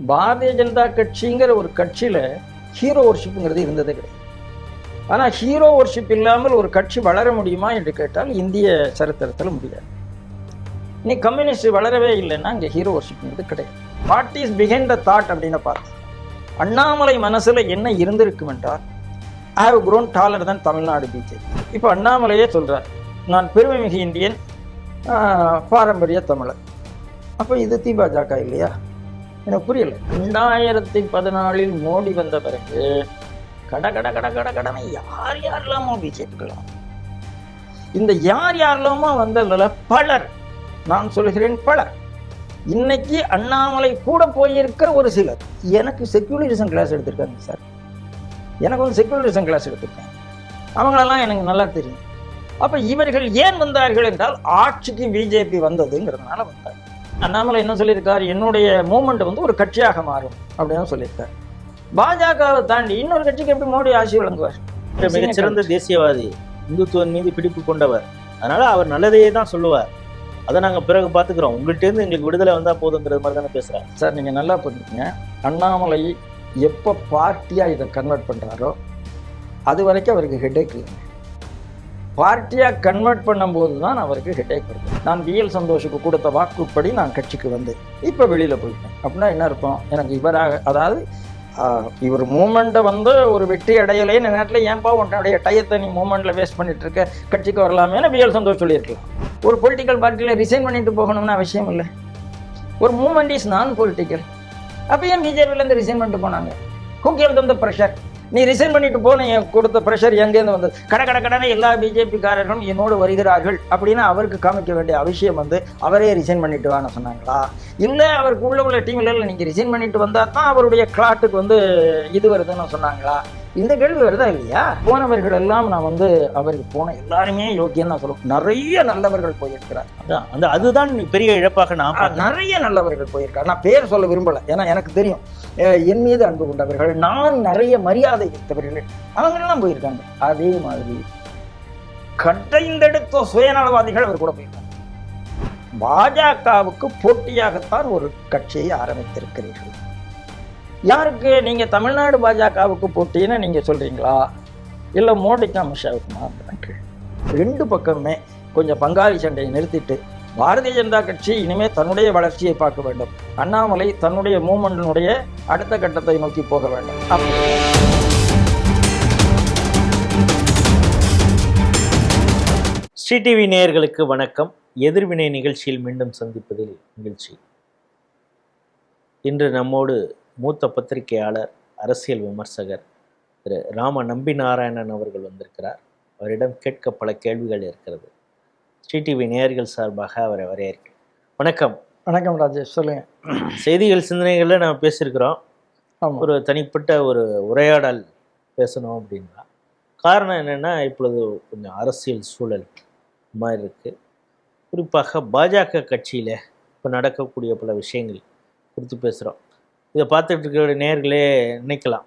பாரதிய ஜனதா கட்சிங்கிற ஒரு கட்சியில ஹீரோ ஒர்ஷிப்புங்கிறது இருந்ததே கிடையாது. ஆனால் ஹீரோ ஒர்ஷிப் இல்லாமல் ஒரு கட்சி வளர முடியுமா என்று கேட்டால் இந்திய சரித்திரத்தில் முடியாது. நீ கம்யூனிஸ்ட் வளரவே இல்லைன்னா இங்கே ஹீரோ ஒர்ஷிப்ங்கிறது கிடையாது. What is behind the thought அப்படின்னு பார்த்தா அண்ணாமலை மனசுல என்ன இருந்திருக்கும் என்றால் I have grown taller than Tamil Nadu BJP. இப்போ அண்ணாமலையே சொல்றார், நான் பெருமைமிகு இந்தியன், பாரம்பரிய தமிழர். அப்போ இது திபாஜக இல்லையா? எனக்கு புரியல. 2014 மோடி வந்த பிறகு கடனை யார் யாரெல்லாமோ பிஜேபிக்கலாம், இந்த யார் யாரெல்லாமோ வந்ததுல பலர், நான் சொல்கிறேன் பலர், இன்னைக்கு அண்ணாமலை கூட போயிருக்கிற ஒரு சிலர் எனக்கு செக்யூலரிசம் கிளாஸ் எடுத்திருக்காங்க சார். எனக்கு வந்து செக்யூலரிசம் கிளாஸ் எடுத்திருக்காங்க, அவங்களெல்லாம் எனக்கு நல்லா தெரியும். அப்போ இவர்கள் ஏன் வந்தார்கள் என்றால் ஆட்சிக்கு பிஜேபி வந்ததுங்கிறதுனால வந்தார். அண்ணாமலை என்ன சொல்லியிருக்கார், என்னுடைய மூமெண்ட் வந்து ஒரு கட்சியாக மாறும் அப்படின்னு சொல்லியிருக்கார். பாஜகவை தாண்டி இன்னொரு கட்சிக்கு எப்படி மோடி ஆட்சி வழங்குவார்? மிகச்சிறந்த தேசியவாதி, இந்துத்துவன் மீது பிடிப்பு கொண்டவர், அதனால அவர் நல்லதையே தான் சொல்லுவார். அதை நாங்கள் பிறகு பார்த்துக்கிறோம், உங்கள்கிட்டேருந்து எங்களுக்கு விடுதலை வந்தால் போதுங்கிறது மாதிரி தானே பேசுகிறேன் சார். நீங்கள் நல்லா புரிஞ்சுக்கங்க, அண்ணாமலை எப்போ பார்ட்டியாக இதை கன்வெர்ட் பண்ணுறாரோ அது வரைக்கும் அவருக்கு ஹெட்டேக் இல்லை. பார்ட்டியாக கன்வெர்ட் பண்ணும்போது தான் அவருக்கு ஹெட்டேக் வருது. நான் பிஎல் சந்தோஷுக்கு கொடுத்த வாக்குப்படி நான் கட்சிக்கு வந்து இப்போ வெளியில் போயிட்டேன் அப்படின்னா என்ன இருக்கும்? எனக்கு இவராக, அதாவது இவர் மூமெண்ட்டை வந்து ஒரு வெற்றி அடையலையே நேரத்தில் ஏன்பா உன்னுடைய டயத்தை நீ மூமெண்ட்டில் வேஸ்ட் பண்ணிட்டு இருக்க, கட்சிக்கு வரலாமேன்னு பிஎல் சந்தோஷ் சொல்லியிருக்கலாம். ஒரு பொலிட்டிக்கல் பார்ட்டியில் ரிசைன் பண்ணிட்டு போகணும்னு அவசியம் இல்லை. ஒரு மூமெண்ட் இஸ் நான் பொலிட்டிக்கல். அப்போ ஏன் பிஜேபியிலேருந்து ரிசைன் பண்ணிட்டு போனாங்க? Who cave them the pressure? நீ ரிசைன் பண்ணிட்டு போன கொடுத்த ப்ரெஷர் எங்கேருந்து வந்தது? கடனை எல்லா பிஜேபிக்காரர்களும் என்னோடு வருகிறார்கள் அப்படின்னு அவருக்கு காமிக்க வேண்டிய அவசியம் வந்து அவரே ரிசைன் பண்ணிட்டு வான்னு சொன்னாங்களா? இல்லை அவருக்கு உள்ள டீம்ல நீங்கள் ரிசைன் பண்ணிட்டு வந்தால் தான் அவருடைய கிளாட்டுக்கு வந்து இது வருதுன்னு சொன்னாங்களா? இந்த கேள்வி வருதா இல்லையா? போனவர்கள் எல்லாம் நான் வந்து அவருக்கு போன எல்லாருமே யோக்கியம் நான் சொல்லுவேன். நிறைய நல்லவர்கள் போயிருக்கிறார். அதுதான் பெரிய இழப்பாக நான் நிறைய நல்லவர்கள் போயிருக்கார். நான் பேர் சொல்ல விரும்பலை, ஏன்னா எனக்கு தெரியும் என் மீது அன்பு கொண்டவர்கள், நான் நிறைய மரியாதை வைத்தவர்கள், அவங்கெல்லாம் போயிருக்காங்க. அதே மாதிரி கட்டைந்தெடுத்த சுயநலவாதிகள் அவர் கூட போயிருக்காங்க. பாஜகவுக்கு போட்டியாகத்தான் ஒரு கட்சியை ஆரம்பித்திருக்கிறீர்கள். யாருக்கு? நீங்க தமிழ்நாடு பாஜகவுக்கு போட்டின்னு நீங்க சொல்றீங்களா, இல்லை மோடிக்கு அமித்ஷாவுக்கு மாறுறாங்க? ரெண்டு பக்கமே கொஞ்சம் பங்காளி சண்டையை நிறுத்திட்டு பாரதிய ஜனதா கட்சி இனிமே தன்னுடைய வளர்ச்சியை பார்க்க வேண்டும், அண்ணாமலை தன்னுடைய மூமெண்டினுடைய அடுத்த கட்டத்தை நோக்கி போக வேண்டும். ஸ்ரீ டிவி நேயர்களுக்கு வணக்கம். எதிர்வினை நிகழ்ச்சியில் மீண்டும் சந்திப்பதில் மகிழ்ச்சி. இன்று நம்மோடு மூத்த பத்திரிகையாளர், அரசியல் விமர்சகர் திரு ராம நம்பி நாராயணன் அவர்கள் வந்திருக்கிறார். அவரிடம் கேட்க பல கேள்விகள் இருக்கிறது. ஸ்ரீ டிவி நேயர்கள் சார்பாக அவரை வரவேற்கிறேன். வணக்கம். வணக்கம் ராஜேஷ், சொல்லுங்க. செய்திகள் சிந்தனைகளில் நம்ம பேசியிருக்கிறோம். ஒரு தனிப்பட்ட ஒரு உரையாடல் பேசணும் அப்படின்னா காரணம் என்னென்னா, இப்பொழுது கொஞ்சம் அரசியல் சூழல் மாதிரி இருக்குது. குறிப்பாக பாஜக கட்சியில் இப்போ நடக்கக்கூடிய பல விஷயங்கள் குறித்து பேசுகிறோம். இதை பார்த்துட்டு இருக்கிற நேயர்களே நினைக்கலாம்,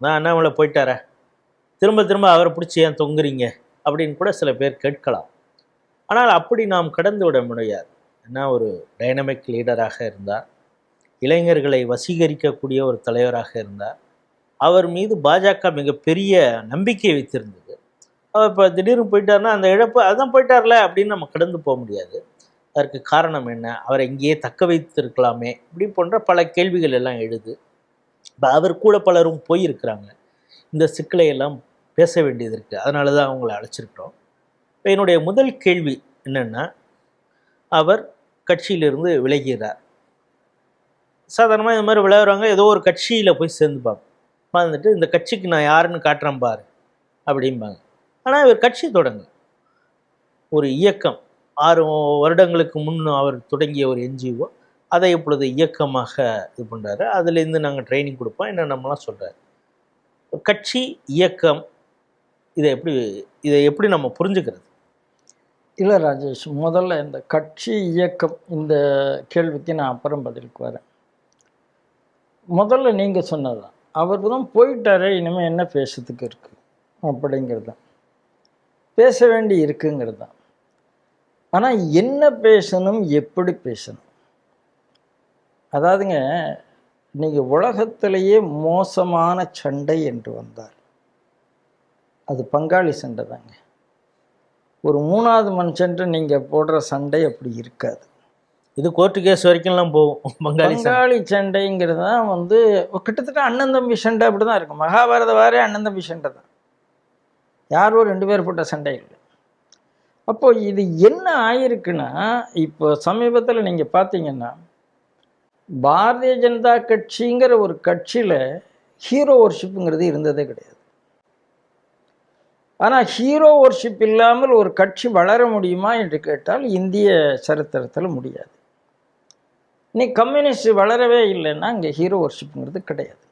நான் அண்ணாமலை போயிட்டார, திரும்ப அவரை பிடிச்சி ஏன் தொங்குறீங்க அப்படின்னு கூட சில பேர் கேட்கலாம். ஆனால் அப்படி நாம் கடந்து விட முடியாது. ஏன்னா ஒரு டைனமிக் லீடராக இருந்தார், இளைஞர்களை வசீகரிக்கக்கூடிய ஒரு தலைவராக இருந்தார். அவர் மீது பாஜக மிகப்பெரிய நம்பிக்கை வைத்திருந்தது. அவர் இப்போ திடீர்னு போயிட்டார்னா அந்த இழப்பு, அதான் போயிட்டார்ல அப்படின்னு நம்ம கடந்து போக முடியாது. அதற்கு காரணம் என்ன? அவரை இங்கேயே தக்க வைத்திருக்கலாமே, இப்படி போன்ற பல கேள்விகள் எல்லாம் எழுது. இப்போ அவர் கூட பலரும் போயிருக்கிறாங்க. இந்த சிக்கலை எல்லாம் பேச வேண்டியது இருக்குது. அதனால தான் அவங்கள அழைச்சிருக்கிறோம். இப்போ என்னுடைய முதல் கேள்வி என்னென்னா, அவர் கட்சியிலிருந்து விலகிறார். சாதாரணமாக இந்த மாதிரி விளையாடுறாங்க, ஏதோ ஒரு கட்சியில் போய் சேர்ந்துப்பாங்க. வந்துட்டு இந்த கட்சிக்கு நான் யாருன்னு காட்டுறேன் பாரு அப்படிம்பாங்க. ஆனால் இவர் கட்சி தொடங்க ஒரு இயக்கம் 6 வருடங்களுக்கு முன் அவர் தொடங்கிய ஒரு என்ஜிஓ, அதை இப்பொழுது இயக்கமாக இது பண்ணுறாரு. அதுலேருந்து நாங்கள் ட்ரைனிங் கொடுப்போம் என்ன நம்மலாம் சொல்கிறாரு. கட்சி இயக்கம் இதை எப்படி நம்ம புரிஞ்சுக்கிறது? இல்லை ராஜேஷ், முதல்ல இந்த கட்சி இயக்கம் இந்த கேள்விக்கு நான் அப்புறம் பதிலுக்கு வரேன். முதல்ல நீங்கள் சொன்னதுதான், அவருக்கு தான் போயிட்டாரே, இனிமேல் என்ன பேசுறதுக்கு இருக்குது அப்படிங்கிறது தான், பேச வேண்டி இருக்குங்கிறது தான். ஆனால் என்ன பேசணும், எப்படி பேசணும்? அதாவதுங்க, இன்னைக்கு உலகத்திலேயே மோசமான சண்டை என்று வந்தார் அது பங்காளி சண்டை தாங்க. ஒரு மூணாவது மனுஷன்ட்டு நீங்கள் போடுற சண்டை அப்படி இருக்காது. இது கோர்ட்டு கேஸ் வரைக்கும்லாம் போகும். பங்காளி சண்டைங்கிறது தான் வந்து கிட்டத்தட்ட அண்ணன் தம்பி சண்டை அப்படி தான் இருக்கும். மகாபாரத வாரே அண்ணன் தம்பி சண்டை தான், யாரோ 2 பேர் போட்ட சண்டை இல்லை. அப்போ இது என்ன ஆயிருக்குன்னா, இப்போ சமீபத்தில் நீங்கள் பார்த்தீங்கன்னா பாரதிய ஜனதா கட்சிங்கிற ஒரு கட்சியில் ஹீரோ ஒர்ஷிப்புங்கிறது இருந்ததே கிடையாது. ஆனால் ஹீரோ ஒர்ஷிப் இல்லாமல் ஒரு கட்சி வளர முடியுமா என்று கேட்டால் இந்திய சரித்திரத்தில் முடியாது. இன்னைக்கு கம்யூனிஸ்ட் வளரவே இல்லைன்னா அங்கே ஹீரோ ஒர்ஷிப்புங்கிறது கிடையாது.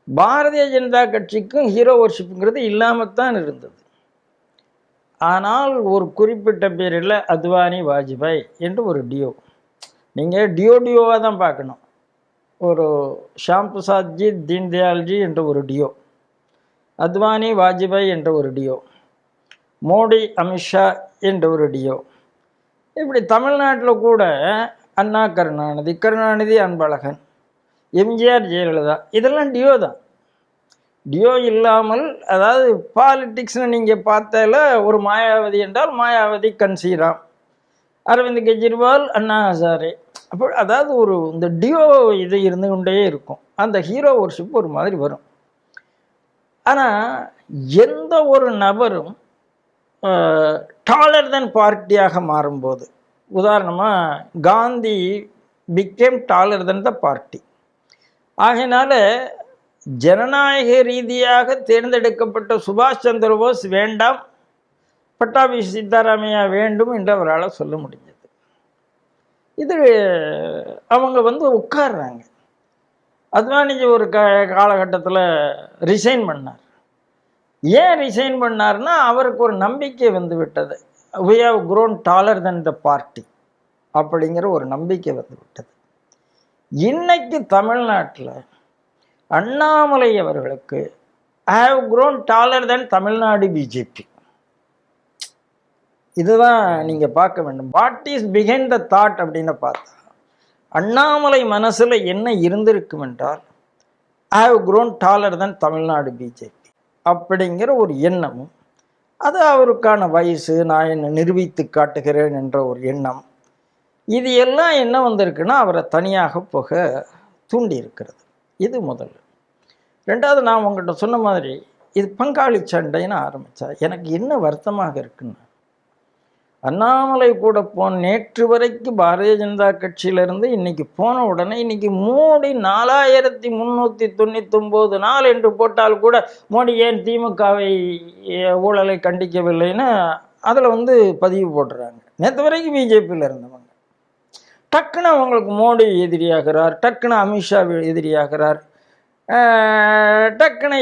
பாரதிய ஜனதா கட்சிக்கும் ஹீரோ ஒர்ஷிப்புங்கிறது இல்லாமல் தான் இருந்தது. ஆனால் ஒரு குறிப்பிட்ட பேரில் அத்வானி வாஜ்பாய் என்று ஒரு டியோ, நீங்கள் டியோவாக தான் பார்க்கணும். ஒரு ஷாம் பிரசாத்ஜி தீன்தயாள்ஜி என்ற ஒரு டியோ, அத்வானி வாஜ்பாய் என்ற ஒரு டியோ, மோடி அமித்ஷா என்ற ஒரு டியோ. இப்படி தமிழ்நாட்டில் கூட அண்ணா கருணாநிதி அன்பழகன், எம்ஜிஆர் ஜெயலலிதா, இதெல்லாம் டியோ தான். டியோ இல்லாமல், அதாவது பாலிட்டிக்ஸ்னு நீங்கள் பார்த்தால ஒரு மாயாவதி என்றால் மாயாவதி கன்சீராம், அரவிந்த் கெஜ்ரிவால் அண்ணா ஹசாரே, அப்போ அதாவது ஒரு இந்த டியோ இது இருந்து கொண்டே இருக்கும். அந்த ஹீரோ ஒர்ஷிப் ஒரு மாதிரி வரும். ஆனால் எந்த ஒரு நபரும் டாலர் தென் பார்ட்டியாக மாறும்போது, உதாரணமாக Gandhi became dollar then the party. ஆகையினால ஜனநாயக ரீதியாக தேர்ந்தெடுக்கப்பட்ட சுபாஷ் சந்திர போஸ் வேண்டாம், பட்டாபி சீதாராமையா வேண்டும் என்று அவரால் சொல்ல முடிஞ்சது. இது அவங்க வந்து உட்கார்றாங்க. அத்வானிஜி ஒரு காலகட்டத்தில் ரிசைன் பண்ணார். ஏன் ரிசைன் பண்ணார்னா, அவருக்கு ஒரு நம்பிக்கை வந்து விட்டது. we have grown taller than the party அப்படிங்கிற ஒரு நம்பிக்கை வந்து விட்டது. இன்னைக்கு தமிழ்நாட்டில் அண்ணாமலை அவர்களுக்கு I have grown taller than Tamil Nadu BJP. இதுதான் நீங்கள் பார்க்க வேண்டும். What is behind the thought அப்படின்னு பார்த்தா, அண்ணாமலை மனசில் என்ன இருந்திருக்கும் என்றால் I have grown taller than Tamil Nadu BJP அப்படிங்கிற ஒரு எண்ணமும், அது அவருக்கான வயசு, நான் என்னை நிரூபித்து காட்டுகிறேன் என்ற ஒரு எண்ணம், இது எல்லாம் என்ன வந்திருக்குன்னா அவரை தனியாக போக தூண்டி இருக்கிறது. இது முதல்ல. ரெண்டாவது, நான் உங்கள்கிட்ட சொன்ன மாதிரி இது பங்காளி சண்டைன்னு ஆரம்பித்தா எனக்கு என்ன வருத்தமாக இருக்குன்னா, அண்ணாமலை கூட நேற்று வரைக்கும் பாரதிய ஜனதா கட்சியிலிருந்து இன்னைக்கு போன உடனே இன்னைக்கு மோடி 4399 நாள் என்று போட்டால் கூட மோடி ஏன் திமுகவை ஊழலை கண்டிக்கவில்லைன்னு அதில் வந்து பதிவு போடுறாங்க. நேற்று வரைக்கும் பிஜேபியில் இருந்தவங்க டக்குன்னு அவங்களுக்கு மோடி எதிரியாகிறார், டக்குன்னு அமித்ஷா எதிரியாகிறார், டக்குன்னு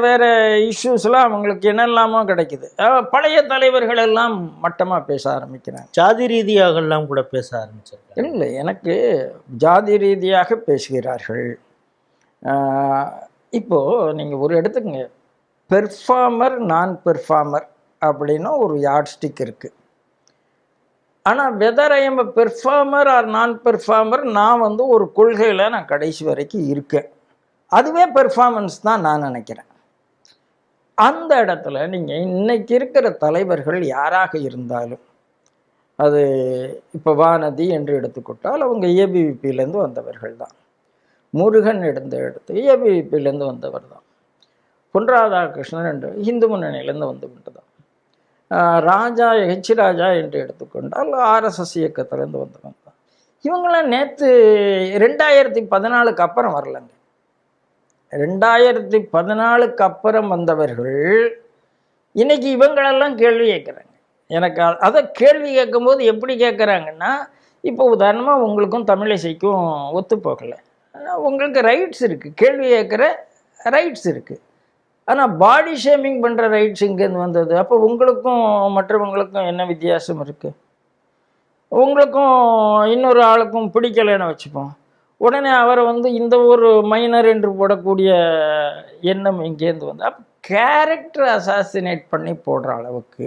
வேறு இஷ்யூஸ்லாம் அவங்களுக்கு என்னெல்லாமோ கிடைக்குது. பழைய தலைவர்கள் எல்லாம் மட்டமாக பேச ஆரம்பிக்கிறாங்க. ஜாதி ரீதியாகலாம் கூட பேச ஆரம்பிச்சாங்க. இல்லை, எனக்கு ஜாதி ரீதியாக பேசுகிறார்கள். இப்போது நீங்கள் ஒரு எடுத்துக்கங்க, பெர்ஃபார்மர் நான் பெர்ஃபார்மர் அப்படின்னு ஒரு யார்ட் ஸ்டிக் இருக்குது. ஆனால் whether I am performer or நான் பெர்ஃபார்மர், நான் வந்து ஒரு கொள்கையில் நான் கடைசி வரைக்கும் இருக்கேன், அதுவே பெர்ஃபார்மன்ஸ் தான் நான் நினைக்கிறேன். அந்த இடத்துல நீங்கள் இன்னைக்கு இருக்கிற தலைவர்கள் யாராக இருந்தாலும், அது இப்போ வானதி என்று எடுத்துக்கொண்டால் அவங்க ஏபிவிபியிலேருந்து வந்தவர்கள் தான், முருகன் எடுத்து ஏபிவிபியிலேருந்து வந்தவர் தான், பொன் ராதாகிருஷ்ணன் என்று இந்து முன்னணியிலேருந்து வந்தவங்க தான், ராஜா ராஜா என்று எடுத்துக்கொண்டால் ஆர்எஸ்எஸ் இயக்கத்திலேருந்து வந்தவங்க தான். இவங்களாம் நேற்று 2014 அப்புறம் வரலைங்க. 2014 அப்புறம் வந்தவர்கள் இன்னைக்கு இவங்களெல்லாம் கேள்வி கேட்குறாங்க. எனக்கு அதை கேள்வி கேட்கும்போது எப்படி கேட்குறாங்கன்னா, இப்போ உதாரணமாக உங்களுக்கும் தமிழிசைக்கும் ஒத்து போகலை, உங்களுக்கு ரைட்ஸ் இருக்குது, கேள்வி கேட்குற ரைட்ஸ் இருக்குது. ஆனால் பாடி ஷேமிங் பண்ணுற ரைட்ஸ் இங்கேருந்து வந்தது. அப்போ உங்களுக்கும் மற்றவங்களுக்கும் என்ன வித்தியாசம் இருக்குது? உங்களுக்கும் இன்னொரு ஆளுக்கும் பிடிக்கலைன்னு வச்சுப்போம், உடனே அவரை வந்து இந்த ஒரு மைனர் என்று போடக்கூடிய எண்ணம் இங்கேருந்து வந்து அப்போ கேரக்டர் அசாசினேட் பண்ணி போடுற அளவுக்கு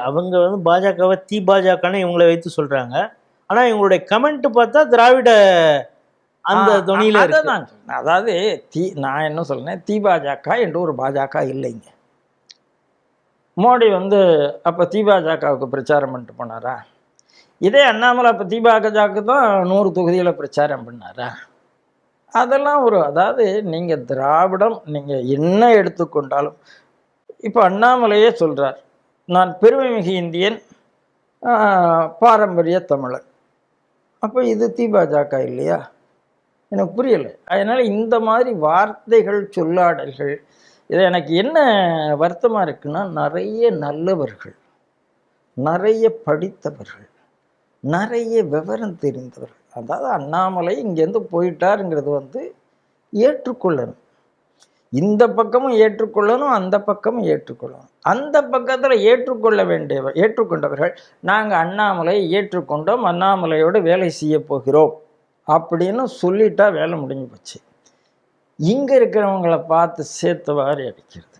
அவங்க வந்து பாஜகவை பாஜகன்னு இவங்களை வைத்து சொல்கிறாங்க. ஆனால் இவங்களுடைய கமெண்ட் பார்த்தா திராவிட அந்த தொனியில அதை தான் சொன்னேன். அதாவது நான் என்ன சொல்றேன், திபாஜக என்று ஒரு பாஜக இல்லைங்க. மோடி வந்து அப்போ திபாஜகவுக்கு பிரச்சாரம் பண்ணிட்டு போனாரா? இதே அண்ணாமலை அப்போ திபாஜகவுக்கு தான் 100 தொகுதியில் பிரச்சாரம் பண்ணாரா? அதெல்லாம் அதாவது நீங்கள் திராவிடம் நீங்கள் என்ன எடுத்துக்கொண்டாலும், இப்போ அண்ணாமலையே சொல்கிறார், நான் பெருமைமிகு இந்தியன், பாரம்பரிய தமிழன். அப்போ இது திபாஜக இல்லையா? எனக்கு புரியலை. அதனால் இந்த மாதிரி வார்த்தைகள் சொல்லாடல்கள், இது எனக்கு என்ன வருத்தமாக இருக்குன்னா, நிறைய நல்லவர்கள், நிறைய படித்தவர்கள், நிறைய விவரம் தெரிந்தவர்கள், அதாவது அண்ணாமலை இங்கேருந்து போயிட்டாருங்கிறது ஏற்றுக்கொள்ளணும். இந்த பக்கமும் ஏற்றுக்கொள்ளணும், அந்த பக்கமும் ஏற்றுக்கொள்ளணும். அந்த பக்கத்தில் ஏற்றுக்கொண்டவர்கள் நாங்கள் அண்ணாமலை ஏற்றுக்கொண்டோம், அண்ணாமலையோடு வேலை செய்ய போகிறோம் அப்படின்னு சொல்லிட்டா வேலை முடிஞ்சு போச்சு. இங்கே இருக்கிறவங்கள பார்த்து சேர்த்தவாறு அடிக்கிறது,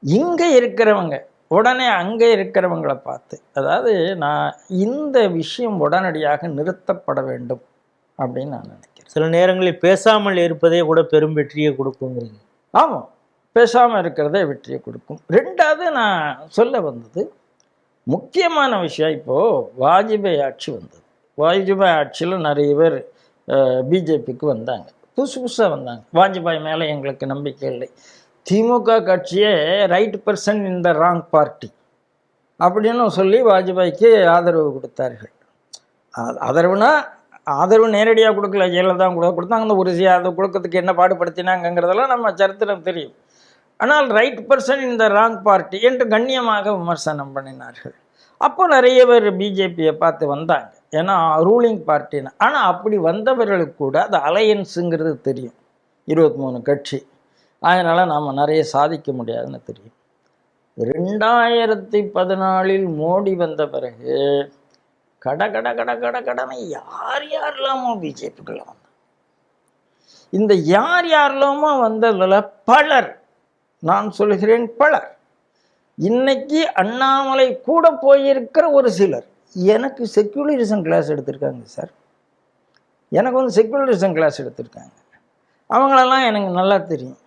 இங்கே இருக்கிறவங்க உடனே அங்கே இருக்கிறவங்கள பார்த்து, அதாவது நான் இந்த விஷயம் உடனடியாக நிறுத்தப்பட வேண்டும் அப்படின்னு நான் நினைக்கிறேன். சில நேரங்களில் பேசாமல் இருப்பதே கூட பெரும் வெற்றியை கொடுக்குங்கிறீங்க. ஆமாம், பேசாமல் இருக்கிறதே வெற்றியை கொடுக்கும். ரெண்டாவது நான் சொல்ல வந்தது முக்கியமான விஷயம், இப்போது வாஜ்பாய் ஆட்சி வந்தது. வாஜ்பாய் ஆட்சியில் நிறைய பேர் பிஜேபிக்கு வந்தாங்க, புதுசாக வந்தாங்க. வாஜ்பாய் மேலே எங்களுக்கு நம்பிக்கை இல்லை, திமுக கட்சியே right person in the wrong party அப்படின்னு சொல்லி வாஜ்பாய்க்கு ஆதரவு கொடுத்தார்கள். ஆதரவு நேரடியாக கொடுக்கல, ஜெயலலிதா கூட கொடுத்தாங்க. அந்த ஒரு அதை கொடுக்கறதுக்கு என்ன பாடுபடுத்தினாங்கிறதெல்லாம் நம்ம சரித்திரம் தெரியும். ஆனால் right person in the wrong party என்று கண்ணியமாக விமர்சனம் பண்ணினார்கள். அப்போ நிறைய பேர் பிஜேபியை பார்த்து வந்தாங்க, ஏன்னா ரூலிங் பார்ட்டின்னு. ஆனால் அப்படி வந்தவர்களுக்கு கூட அது அலையன்ஸுங்கிறது தெரியும், 23 கட்சி, அதனால் நாம் நிறைய சாதிக்க முடியாதுன்னு தெரியும். 2014 மோடி வந்த பிறகு கடனை யாரெல்லாமோ பிஜேபிக்குள்ள வந்தாங்க. இந்த யாரெல்லாமோ வந்ததில் பலர், நான் சொல்கிறேன் பலர், இன்னைக்கு அண்ணாமலை கூட போயிருக்கிற ஒரு சிலர் எனக்கு செக்குலரிசம் கிளாஸ் எடுத்திருக்காங்க சார். எனக்கு செக்குலரிசம் கிளாஸ் எடுத்திருக்காங்க, அவங்களெல்லாம் எனக்கு நல்லா தெரியும்.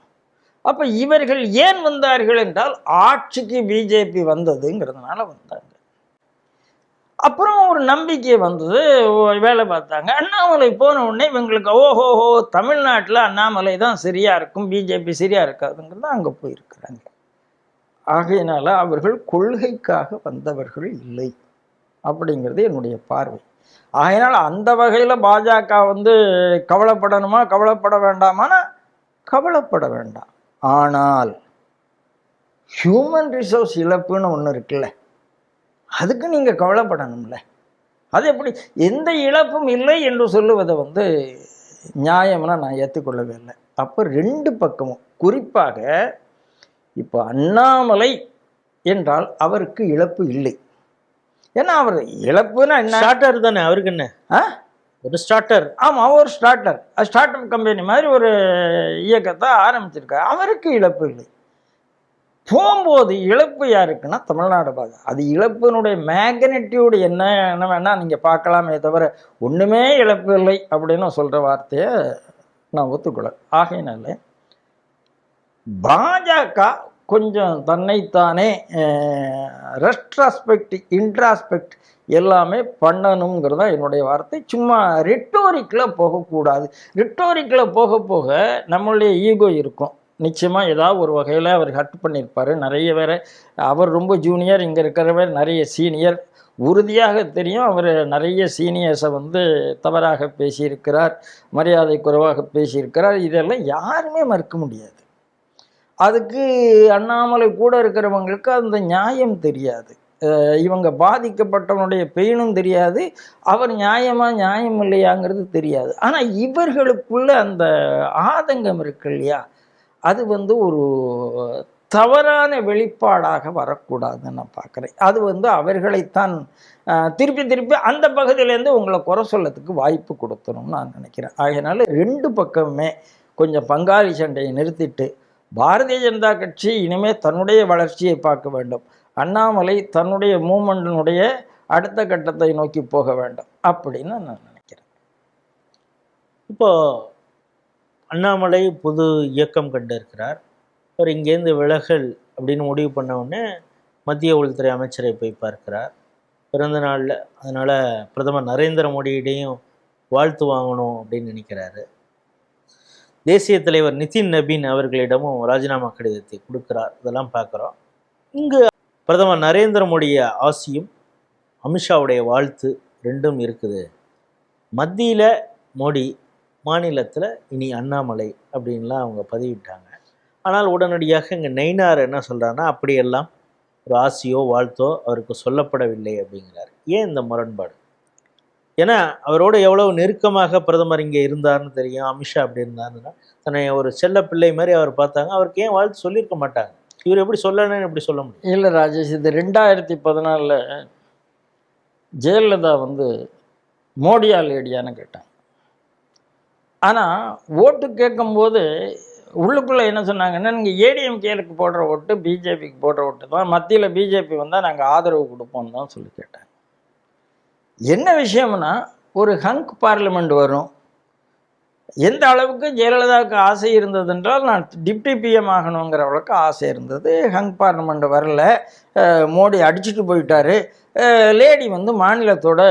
அப்போ இவர்கள் ஏன் வந்தார்கள் என்றால், ஆட்சிக்கு பிஜேபி வந்ததுங்கிறதுனால வந்தாங்க. அப்புறம் ஒரு நம்பிக்கை வந்தது, வேலை பார்த்தாங்க. அண்ணாமலை போன உடனே இவங்களுக்கு ஓஹோஹோ தமிழ்நாட்டில் அண்ணாமலை தான் சரியாக இருக்கும், பிஜேபி சரியாக இருக்காதுங்கிறது அங்கே போயிருக்கிறாங்க. ஆகையினால அவர்கள் கொள்கைக்காக வந்தவர்கள் இல்லை அப்படிங்கிறது என்னுடைய பார்வை. ஆகையினால் அந்த வகையில் பாஜக கவலைப்படணுமா கவலைப்பட வேண்டாமான்னா கவலைப்பட வேண்டாம். ஆனால் ஹியூமன் ரிசோர்ஸ் இழப்புன்னு ஒன்று இருக்குல்ல, அதுக்கு நீங்கள் கவலைப்படணும்ல. அது எப்படி? எந்த இழப்பும் இல்லை என்று சொல்லுவதை நியாயம்னா நான் ஏற்றுக்கொள்ளவே இல்லை. அப்போ ரெண்டு பக்கமும், குறிப்பாக இப்போ அண்ணாமலை என்றால் அவருக்கு இழப்பு இல்லை. ஏன்னா அவர் இழப்புன்னா என்ன, ஸ்டார்டர் தானே அவருக்கு. என்ன ஒரு ஸ்டார்டர்? ஆமாம், ஒரு ஸ்டார்ட் அப் கம்பெனி மாதிரி ஒரு இயக்கத்தை ஆரம்பிச்சிருக்காரு. அவருக்கு இழப்பு இல்லை. போகும்போது இழப்பு யாருக்குன்னா தமிழ்நாடு பாஜக. அது இழப்பினுடைய மேக்னெட்டியூடு என்ன வேணால் நீங்கள் பார்க்கலாமே தவிர ஒன்றுமே இழப்பு இல்லை அப்படின்னு சொல்கிற வார்த்தையை நான் ஒத்துக்கொள்ள. ஆகையினால பாஜக கொஞ்சம் தன்னைத்தானே ரெட்ராஸ்பெக்ட் இன்ட்ராஸ்பெக்ட் எல்லாமே பண்ணணுங்கிறதா என்னுடைய வார்த்தை. சும்மா ரிட்டோரிக்கில் போகக்கூடாது. ரிட்டோரிக்கில் போக போக நம்மளுடைய ஈகோ இருக்கும். நிச்சயமாக ஏதாவது ஒரு வகையில் அவர் ஹர்ட் பண்ணியிருப்பார் நிறைய பேரை. அவர் ரொம்ப ஜூனியர், இங்கே இருக்கிறவர் நிறைய சீனியர், உறுதியாக தெரியும். அவர் நிறைய சீனியர்ஸை தவறாக பேசியிருக்கிறார், மரியாதை குறைவாக பேசியிருக்கிறார். இதெல்லாம் யாருமே மறுக்க முடியாது. அதுக்கு அண்ணாமலை கூட இருக்கிறவங்களுக்கு அந்த நியாயம் தெரியாது, இவங்க பாதிக்கப்பட்டவனுடைய பெயினும் தெரியாது, அவர் நியாயம் இல்லையாங்கிறது தெரியாது. ஆனால் இவர்களுக்குள்ள அந்த ஆதங்கம் இருக்கு இல்லையா, அது ஒரு தவறான வெளிப்பாடாக வரக்கூடாதுன்னு நான் பார்க்குறேன். அது அவர்களைத்தான் திருப்பி அந்த பகுதியிலேருந்து உங்களை குறை சொல்லத்துக்கு வாய்ப்பு கொடுத்தணும்னு நான் நினைக்கிறேன். ஆகையினால ரெண்டு பக்கமுமே கொஞ்சம் பங்காளி சண்டையை நிறுத்திட்டு பாரதிய ஜனதா கட்சி இனிமேல் தன்னுடைய வளர்ச்சியை பார்க்க வேண்டும், அண்ணாமலை தன்னுடைய மூமெண்டினுடைய அடுத்த கட்டத்தை நோக்கி போக வேண்டும் அப்படின்னு நான் நினைக்கிறேன். இப்போ அண்ணாமலை புது இயக்கம் கண்டு இருக்கிறார். அவர் இங்கேருந்து விலகல் அப்படின்னு முடிவு பண்ண உடனே மத்திய உள்துறை அமைச்சரை போய் பார்க்கிறார் பிறந்த நாளில். அதனால் பிரதமர் நரேந்திர மோடியிடையும் வாழ்த்து வாங்கணும் அப்படின்னு நினைக்கிறாரு. தேசிய தலைவர் நிதின் நபீன் அவர்களிடமும் ராஜினாமா கடிதத்தை கொடுக்கிறார். இதெல்லாம் பார்க்குறோம். இங்கு பிரதமர் நரேந்திர மோடிய ஆசியும் அமித்ஷாவுடைய வாழ்த்து ரெண்டும் இருக்குது. மத்தியில் மோடி, மாநிலத்தில் இனி அண்ணாமலை அப்படின்லாம் அவங்க பதிவிட்டாங்க. ஆனால் உடனடியாக இங்கே நயினார் என்ன சொல்கிறாருன்னா, அப்படியெல்லாம் ஒரு ஆசியோ வாழ்த்தோ அவருக்கு சொல்லப்படவில்லை அப்படிங்கிறார். ஏன் இந்த முரண்பாடு? ஏன்னா அவரோட எவ்வளவு நெருக்கமாக பிரதமர் இங்கே இருந்தார்னு தெரியும். அமித்ஷா அப்படி இருந்தாருன்னா தன்னை ஒரு செல்ல பிள்ளை மாதிரி அவர் பார்த்தாங்க. அவருக்கு ஏன் வாழ்த்து சொல்லியிருக்க மாட்டாங்க? இவர் எப்படி சொல்லணும்னு எப்படி சொல்ல முடியும்? இல்லை ராஜேஷ், இது 2014 ஜெயலலிதா மோடியா லேடியான்னு கேட்டாங்க. ஆனால் ஓட்டு கேட்கும்போது உள்ளுக்குள்ளே என்ன சொன்னாங்கன்னா, நீங்கள் ஏடிஎம்கேலுக்கு போடுற ஓட்டு பிஜேபிக்கு போடுற ஓட்டு தான், மத்தியில் பிஜேபி வந்தால் நாங்கள் ஆதரவு கொடுப்போம் தான் சொல்லி கேட்டாங்க. என்ன விஷயம்னா, ஒரு ஹங்க் பார்லிமெண்ட் வரும். எந்த அளவுக்கு ஜெயலலிதாவுக்கு ஆசை இருந்தது என்றால், நான் டிப்டி பிஎம் ஆகணுங்கிற அளவுக்கு ஆசை இருந்தது. ஹங்க் பார்லிமெண்ட் வரல, மோடி அடிச்சுட்டு போயிட்டாரு, லேடி மாநிலத்தோட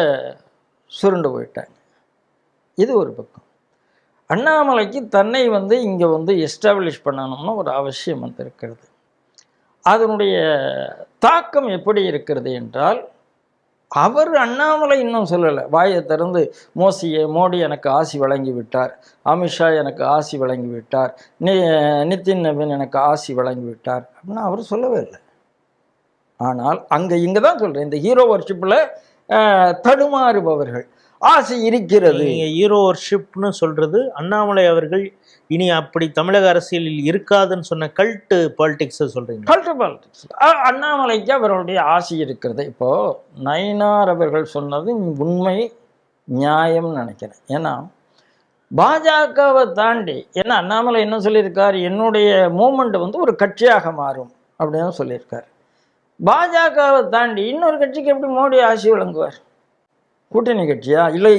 சுருண்டு போயிட்டாங்க. இது ஒரு பக்கம். அண்ணாமலைக்கு தன்னை இங்கே எஸ்டாப்ளிஷ் பண்ணணும்னு ஒரு அவசியம் இருக்கிறது. அதனுடைய தாக்கம் எப்படி இருக்கிறது என்றால், அவர் அண்ணாமலை இன்னும் சொல்லலை, வாயை திறந்து மோடி எனக்கு ஆசி வழங்கி விட்டார், அமித்ஷா எனக்கு ஆசி வழங்கி விட்டார், நிதின் நவீன் எனக்கு ஆசி வழங்கி விட்டார் அப்படின்னு அவர் சொல்லவே இல்லை. ஆனால் இங்கே தான் சொல்கிறேன், இந்த ஹீரோ வர்ஷிப்பில் தடுமாறுபவர்கள் ஆசை இருக்கிறது. நீங்கள் ஹீரோ வர்ஷிப்னு சொல்கிறது, அண்ணாமலை அவர்கள் இனி அப்படி தமிழக அரசியலில் இருக்காதுன்னு சொன்ன கல்ட்டு பாலிடிக்ஸை சொல்கிறீங்க. Cult politics. அண்ணாமலைக்கு அவர்களுடைய ஆசை இருக்கிறது. இப்போது நயினார் அவர்கள் சொன்னது உண்மை, நியாயம்னு நினைக்கிறேன். ஏன்னா பாஜகவை தாண்டி, ஏன்னா அண்ணாமலை என்ன சொல்லியிருக்கார், என்னுடைய மூமெண்ட் ஒரு கட்சியாக மாறும் அப்படின்னு சொல்லியிருக்கார். பாஜகவை தாண்டி இன்னொரு கட்சிக்கு எப்படி மோடி ஆசி வழங்குவார்? கூட்டணி கட்சியா? இல்லை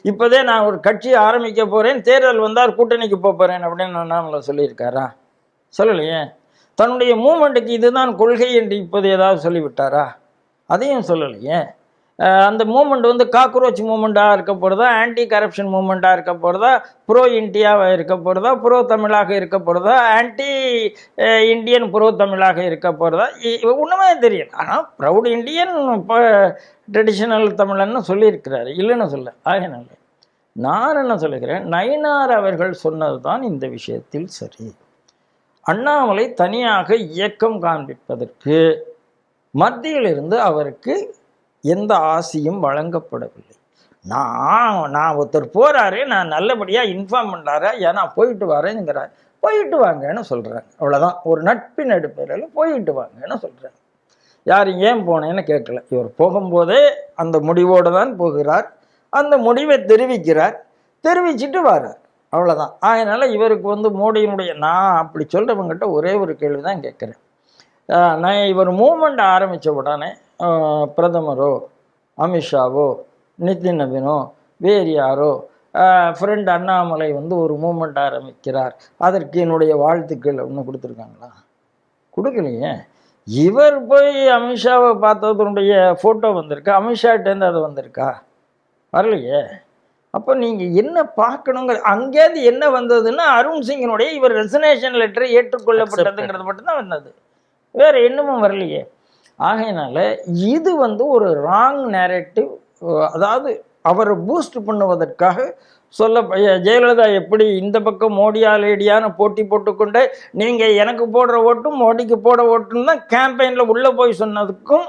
இப்போதே நான் ஒரு கட்சி ஆரம்பிக்க போகிறேன், தேர்தல் வந்தால் கூட்டணிக்கு போகிறேன் அப்படின்னு அண்ணாமலை சொல்லியிருக்காரா? சொல்லலையே. தன்னுடைய மூமெண்ட்டுக்கு இதுதான் கொள்கை என்று இப்போது ஏதாவது சொல்லிவிட்டாரா? அதையும் சொல்லலையே. அந்த மூமெண்ட் காக்ரோச் மூமெண்ட்டாக இருக்க போகிறதா, ஆன்டி கரப்ஷன் மூமெண்ட்டாக இருக்க போகிறதா, ப்ரோ இந்தியாவாக இருக்க போகிறதா, ப்ரோ தமிழாக இருக்க போகிறதா, ஆன்டி இந்தியன் ப்ரோ தமிழாக இருக்க போகிறதா, ஒன்றுமே தெரியல. ஆனால் ப்ரௌட் இந்தியன் இப்போ ட்ரெடிஷ்னல் தமிழன்னு சொல்லியிருக்கிறாரு, இல்லைன்னு சொல்ல. ஆகினால நான் என்ன சொல்லுகிறேன், நயினார் அவர்கள் சொன்னது தான் இந்த விஷயத்தில் சரி. அண்ணாமலை தனியாக இயக்கம் காண்பிப்பதற்கு மத்தியிலிருந்து அவருக்கு எந்த ஆசையும் வழங்கப்படவில்லை. நான் ஒருத்தர் போகிறாரு, நான் நல்லபடியாக இன்ஃபார்ம் பண்ணுறாரு, ஏன்னா போயிட்டு வரேங்கிறார், போயிட்டு வாங்கன்னு சொல்கிறாங்க. அவ்வளோதான். ஒரு நட்பின் அடிப்படையில் போயிட்டு வாங்கன்னு சொல்கிறாங்க. யாரும் ஏன் போனேன்னு கேட்கல. இவர் போகும்போதே அந்த முடிவோடு தான் போகிறார், அந்த முடிவை தெரிவிக்கிறார், தெரிவிச்சுட்டு வர்றார், அவ்வளோதான். அதனால் இவருக்கு மோடியினுடைய, நான் அப்படி சொல்கிறவங்ககிட்ட ஒரே ஒரு கேள்வி தான் கேட்குறேன். நான் இவர் மூமெண்ட் ஆரம்பித்த உடனே பிரதமரோ அமித்ஷாவோ நிதின் நவீனோ வேறு யாரோ ஃப்ரெண்ட் அண்ணாமலை ஒரு மூமெண்ட் ஆரம்பிக்கிறார், அதற்கு என்னுடைய வாழ்த்துக்கள் ஒன்று கொடுத்துருக்காங்களா? கொடுக்கலையே. இவர் போய் அமித்ஷாவை பார்த்ததனுடைய ஃபோட்டோ வந்திருக்கா? அமித்ஷாட்டேருந்து அது வந்திருக்கா? வரலையே. அப்போ நீங்கள் என்ன பார்க்கணுங்கிற, அங்கேருந்து என்ன வந்ததுன்னா அருண் சிங்கினுடைய இவர் ரெசிக்னேஷன் லெட்டர் ஏற்றுக்கொள்ளப்பட்டதுங்கிறது மட்டும்தான் வந்தது, வேறு என்னமும் வரலையே. ஆகையினால இது ஒரு ராங் நேரேட்டிவ். அதாவது அவரை பூஸ்ட் பண்ணுவதற்காக ஜெயலலிதா எப்படி இந்த பக்கம் மோடியா லேடியான்னு போட்டி போட்டுக்கொண்டு நீங்கள் எனக்கு போடுற ஓட்டும் மோடிக்கு போட ஓட்டுன்னு தான் கேம்பெயினில் உள்ளே போய் சொன்னதுக்கும்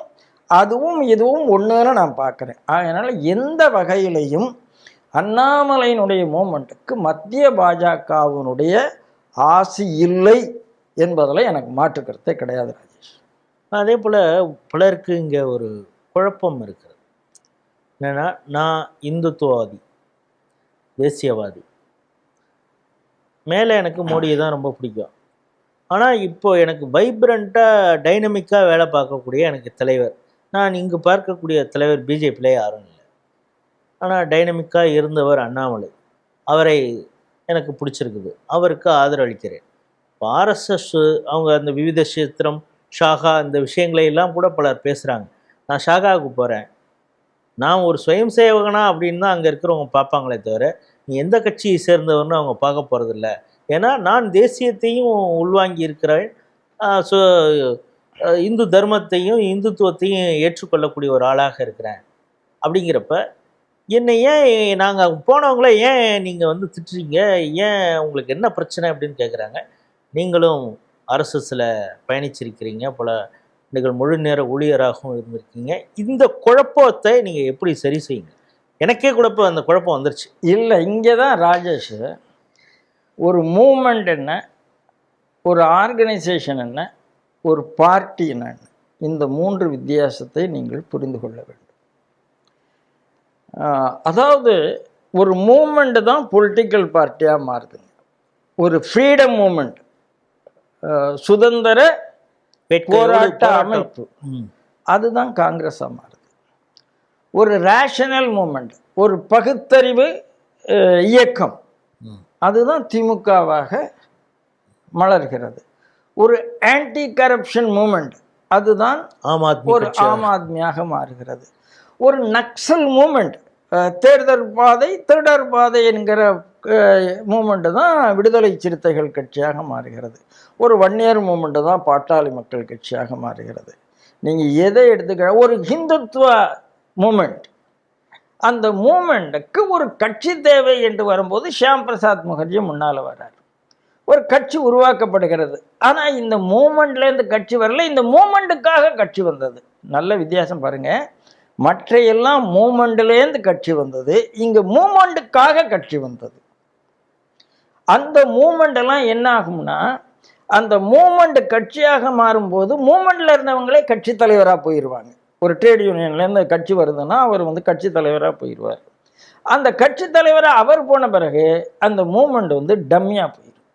அதுவும் இதுவும் ஒன்றுன்னு நான் பார்க்குறேன். அதனால் எந்த வகையிலையும் அண்ணாமலையினுடைய மூமெண்ட்டுக்கு மத்திய பாஜகவினுடைய ஆசை இல்லை என்பதில் எனக்கு மாற்று கருத்தே கிடையாது ராஜேஷ். அதே போல் பலருக்கு இங்கே ஒரு குழப்பம் இருக்கிறது. என்னென்னா, நான் இந்துத்துவவாதி, தேசியவாதி, மேலே எனக்கு மோடியை தான் ரொம்ப பிடிக்கும். ஆனால் இப்போ எனக்கு வைப்ரண்ட்டாக டைனமிக்காக வேலை பார்க்கக்கூடிய எனக்கு தலைவர், நான் இங்கு பார்க்கக்கூடிய தலைவர் பிஜேபியில் யாரும் இல்லை, ஆனால் டைனமிக்காக இருந்தவர் அண்ணாமலை. அவரை எனக்கு பிடிச்சிருக்குது, அவருக்கு ஆதரவு அளிக்கிறேன். இப்போ ஆர்எஸ்எஸ் அவங்க அந்த விவித சேத்திரம், ஷாகா, இந்த விஷயங்களை எல்லாம் கூட பலர் பேசுகிறாங்க. நான் ஷாகாவுக்கு போகிறேன், நான் ஒரு சுயம் சேவகனா அப்படின்னு தான் அங்கே இருக்கிறவங்க பார்ப்பாங்களே தவிர நீ எந்த கட்சியை சேர்ந்தவர்னு அவங்க பார்க்க போகிறதில்ல. ஏன்னா நான் தேசியத்தையும் உள்வாங்கி இருக்கிறேன், இந்து தர்மத்தையும் இந்துத்துவத்தையும் ஏற்றுக்கொள்ளக்கூடிய ஒரு ஆளாக இருக்கிறேன். அப்படிங்கிறப்ப என்னை ஏன் நாங்கள் போனவங்கள ஏன் நீங்கள் வந்து திட்டுறீங்க, ஏன் உங்களுக்கு என்ன பிரச்சனை அப்படின்னு கேட்குறாங்க. நீங்களும் ஆர்எஸ்எஸ்ல பயணிச்சிருக்கிறீங்க, பல நீங்கள் முழு நேர ஊழியராகவும் இருந்திருக்கீங்க, இந்த குழப்பத்தை நீங்கள் எப்படி சரி செய்யுங்க? எனக்கே குழப்பம், அந்த குழப்பம் வந்துருச்சு. இல்லை, இங்கே தான் ராஜேஷ், ஒரு மூமெண்ட் என்ன, ஒரு ஆர்கனைசேஷன் என்ன, ஒரு பார்ட்டி என்ன, இந்த 3 வித்தியாசத்தை நீங்கள் புரிந்து கொள்ள வேண்டும். அதாவது ஒரு மூமெண்ட் தான் பொலிட்டிக்கல் பார்ட்டியாக மாறுதுங்க. ஒரு ஃப்ரீடம் மூமெண்ட், சுதந்திர போராட்ட அமைப்பு, அதுதான் காங்கிரஸாக மாறுது. ஒரு ரேஷனல் மூமெண்ட், ஒரு பகுத்தறிவு இயக்கம், அதுதான் திமுகவாக மலர்கிறது. ஒரு ஆன்டி கரப்ஷன் மூமெண்ட், அதுதான் ஒரு ஆம் ஆத்மியாக மாறுகிறது. ஒரு நக்சல் மூமெண்ட், தேர்தல் பாதை திருடர் பாதை என்கிற மூமெண்ட்டு தான் விடுதலை சிறுத்தைகள் கட்சியாக மாறுகிறது. ஒரு வன்னியர் மூமெண்ட்டு தான் பாட்டாளி மக்கள் கட்சியாக மாறுகிறது. நீங்கள் எதை எடுத்துக்க, ஒரு ஹிந்துத்துவ மூமெண்ட், அந்த மூமெண்ட்டுக்கு ஒரு கட்சி தேவை என்று வரும்போது ஷியாம் பிரசாத் முகர்ஜி முன்னால் வர்றார், ஒரு கட்சி உருவாக்கப்படுகிறது. ஆனால் இந்த மூமெண்ட்லேருந்து கட்சி வரல, இந்த மூமெண்ட்டுக்காக கட்சி வந்தது. நல்ல வித்தியாசம் பாருங்கள். மற்ற எல்லாம் மூமெண்ட்லேருந்து கட்சி வந்தது, இங்கே மூமெண்ட்டுக்காக கட்சி வந்தது. அந்த மூமெண்ட் எல்லாம் என்ன ஆகும்னா, அந்த மூமெண்ட் கட்சியாக மாறும்போது மூமெண்ட்ல இருந்தவங்களே கட்சி தலைவராக போயிடுவாங்க. ஒரு ட்ரேட் யூனியன்லேருந்து கட்சி வருதுன்னா அவர் வந்து கட்சி தலைவராக போயிடுவார். அந்த கட்சி தலைவராக அவர் போன பிறகு அந்த மூமெண்ட் வந்து டம்மியாக போயிடும்.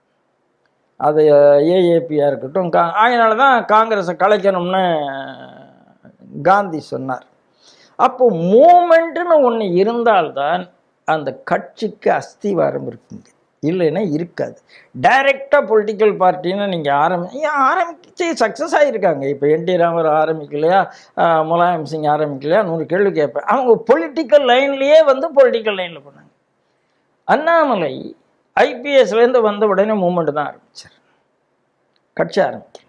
அது ஏஏபியாக இருக்கட்டும். அதனால தான் காங்கிரஸை கலைக்கணும்னு காந்தி சொன்னார். அப்போ மூமெண்ட்டுன்னு ஒன்று இருந்தால்தான் அந்த கட்சிக்கு அஸ்திவாரம் இருக்குங்க, இல்லைன்னா இருக்காது. டைரெக்டாக பொலிட்டிக்கல் பார்ட்டின்னு நீங்கள் ஆரம்பிச்சு சக்ஸஸ் ஆகியிருக்காங்க. இப்போ என்டி ராமர் ஆரம்பிக்கலையா, முலாயம் சிங் ஆரம்பிக்கலையா, 100 கேள்வி கேட்பேன். அவங்க பொலிட்டிக்கல் லைன்லேயே வந்து பொலிட்டிக்கல் லைனில் போனாங்க. அண்ணாமலை ஐபிஎஸ்லேருந்து வந்த உடனே மூமெண்ட் தான் ஆரம்பித்தார், கட்சி ஆரம்பிக்கல.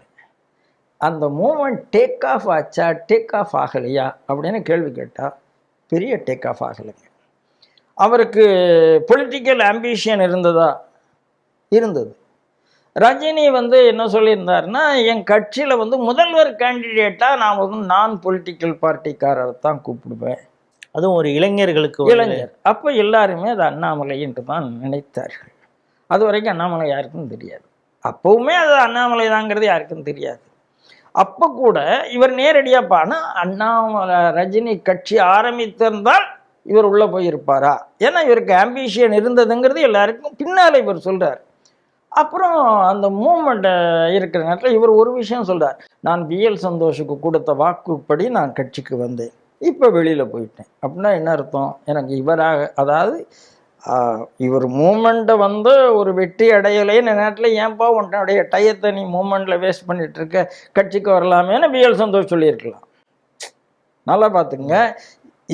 அந்த மூமெண்ட் டேக் ஆஃப் ஆச்சா, டேக் ஆஃப் ஆகலையா அப்படின்னு கேள்வி கேட்டால் பெரிய டேக் ஆஃப் ஆகலைங்க. அவருக்கு பொலிட்டிக்கல் ஆம்பிஷன் இருந்ததா? இருந்தது. ரஜினி வந்து என்ன சொல்லியிருந்தாருன்னா, என் கட்சியில் வந்து முதல்வர் கேண்டிடேட்டாக நான் வந்து நான் பொலிட்டிக்கல் பார்ட்டிக்காரரை தான் கூப்பிடுவேன், அதுவும் ஒரு இளைஞர்களுக்கு, இளைஞர். அப்போ எல்லாருமே அது அண்ணாமலை என்று தான் நினைத்தார்கள். அது வரைக்கும் அண்ணாமலை யாருக்கும் தெரியாது. அப்போவுமே அது அண்ணாமலை தாங்கிறது யாருக்கும் தெரியாது. அப்போ கூட இவர் நேரடியாக பானா அண்ணாமலை ரஜினி கட்சி ஆரம்பித்திருந்தால் இவர் உள்ளே போயிருப்பாரா, ஏன்னா இவருக்கு ஆம்பிஷன் இருந்ததுங்கிறது எல்லாருக்கும் பின்னால் இவர் சொல்கிறார். அப்புறம் அந்த மூமெண்ட்டை இருக்கிற நேரத்தில் இவர் ஒரு விஷயம் சொல்கிறார், நான் பிஎல் சந்தோஷுக்கு கொடுத்த வாக்குப்படி நான் கட்சிக்கு வந்தேன், இப்போ வெளியில் போயிட்டேன். அப்படின்னா என்ன அர்த்தம்? எனக்கு இவராக, அதாவது இவர் மூமெண்ட்டை வந்து ஒரு வெற்றி அடையலைன்னு நேரத்தில் ஏன்பா உன்னுடைய டயத்தை நீ மூமெண்ட்டில் வேஸ்ட் பண்ணிட்டு இருக்க, கட்சிக்கு வரலாமேன்னு பிஎல் சந்தோஷ் சொல்லியிருக்கலாம். நல்லா பார்த்துங்க,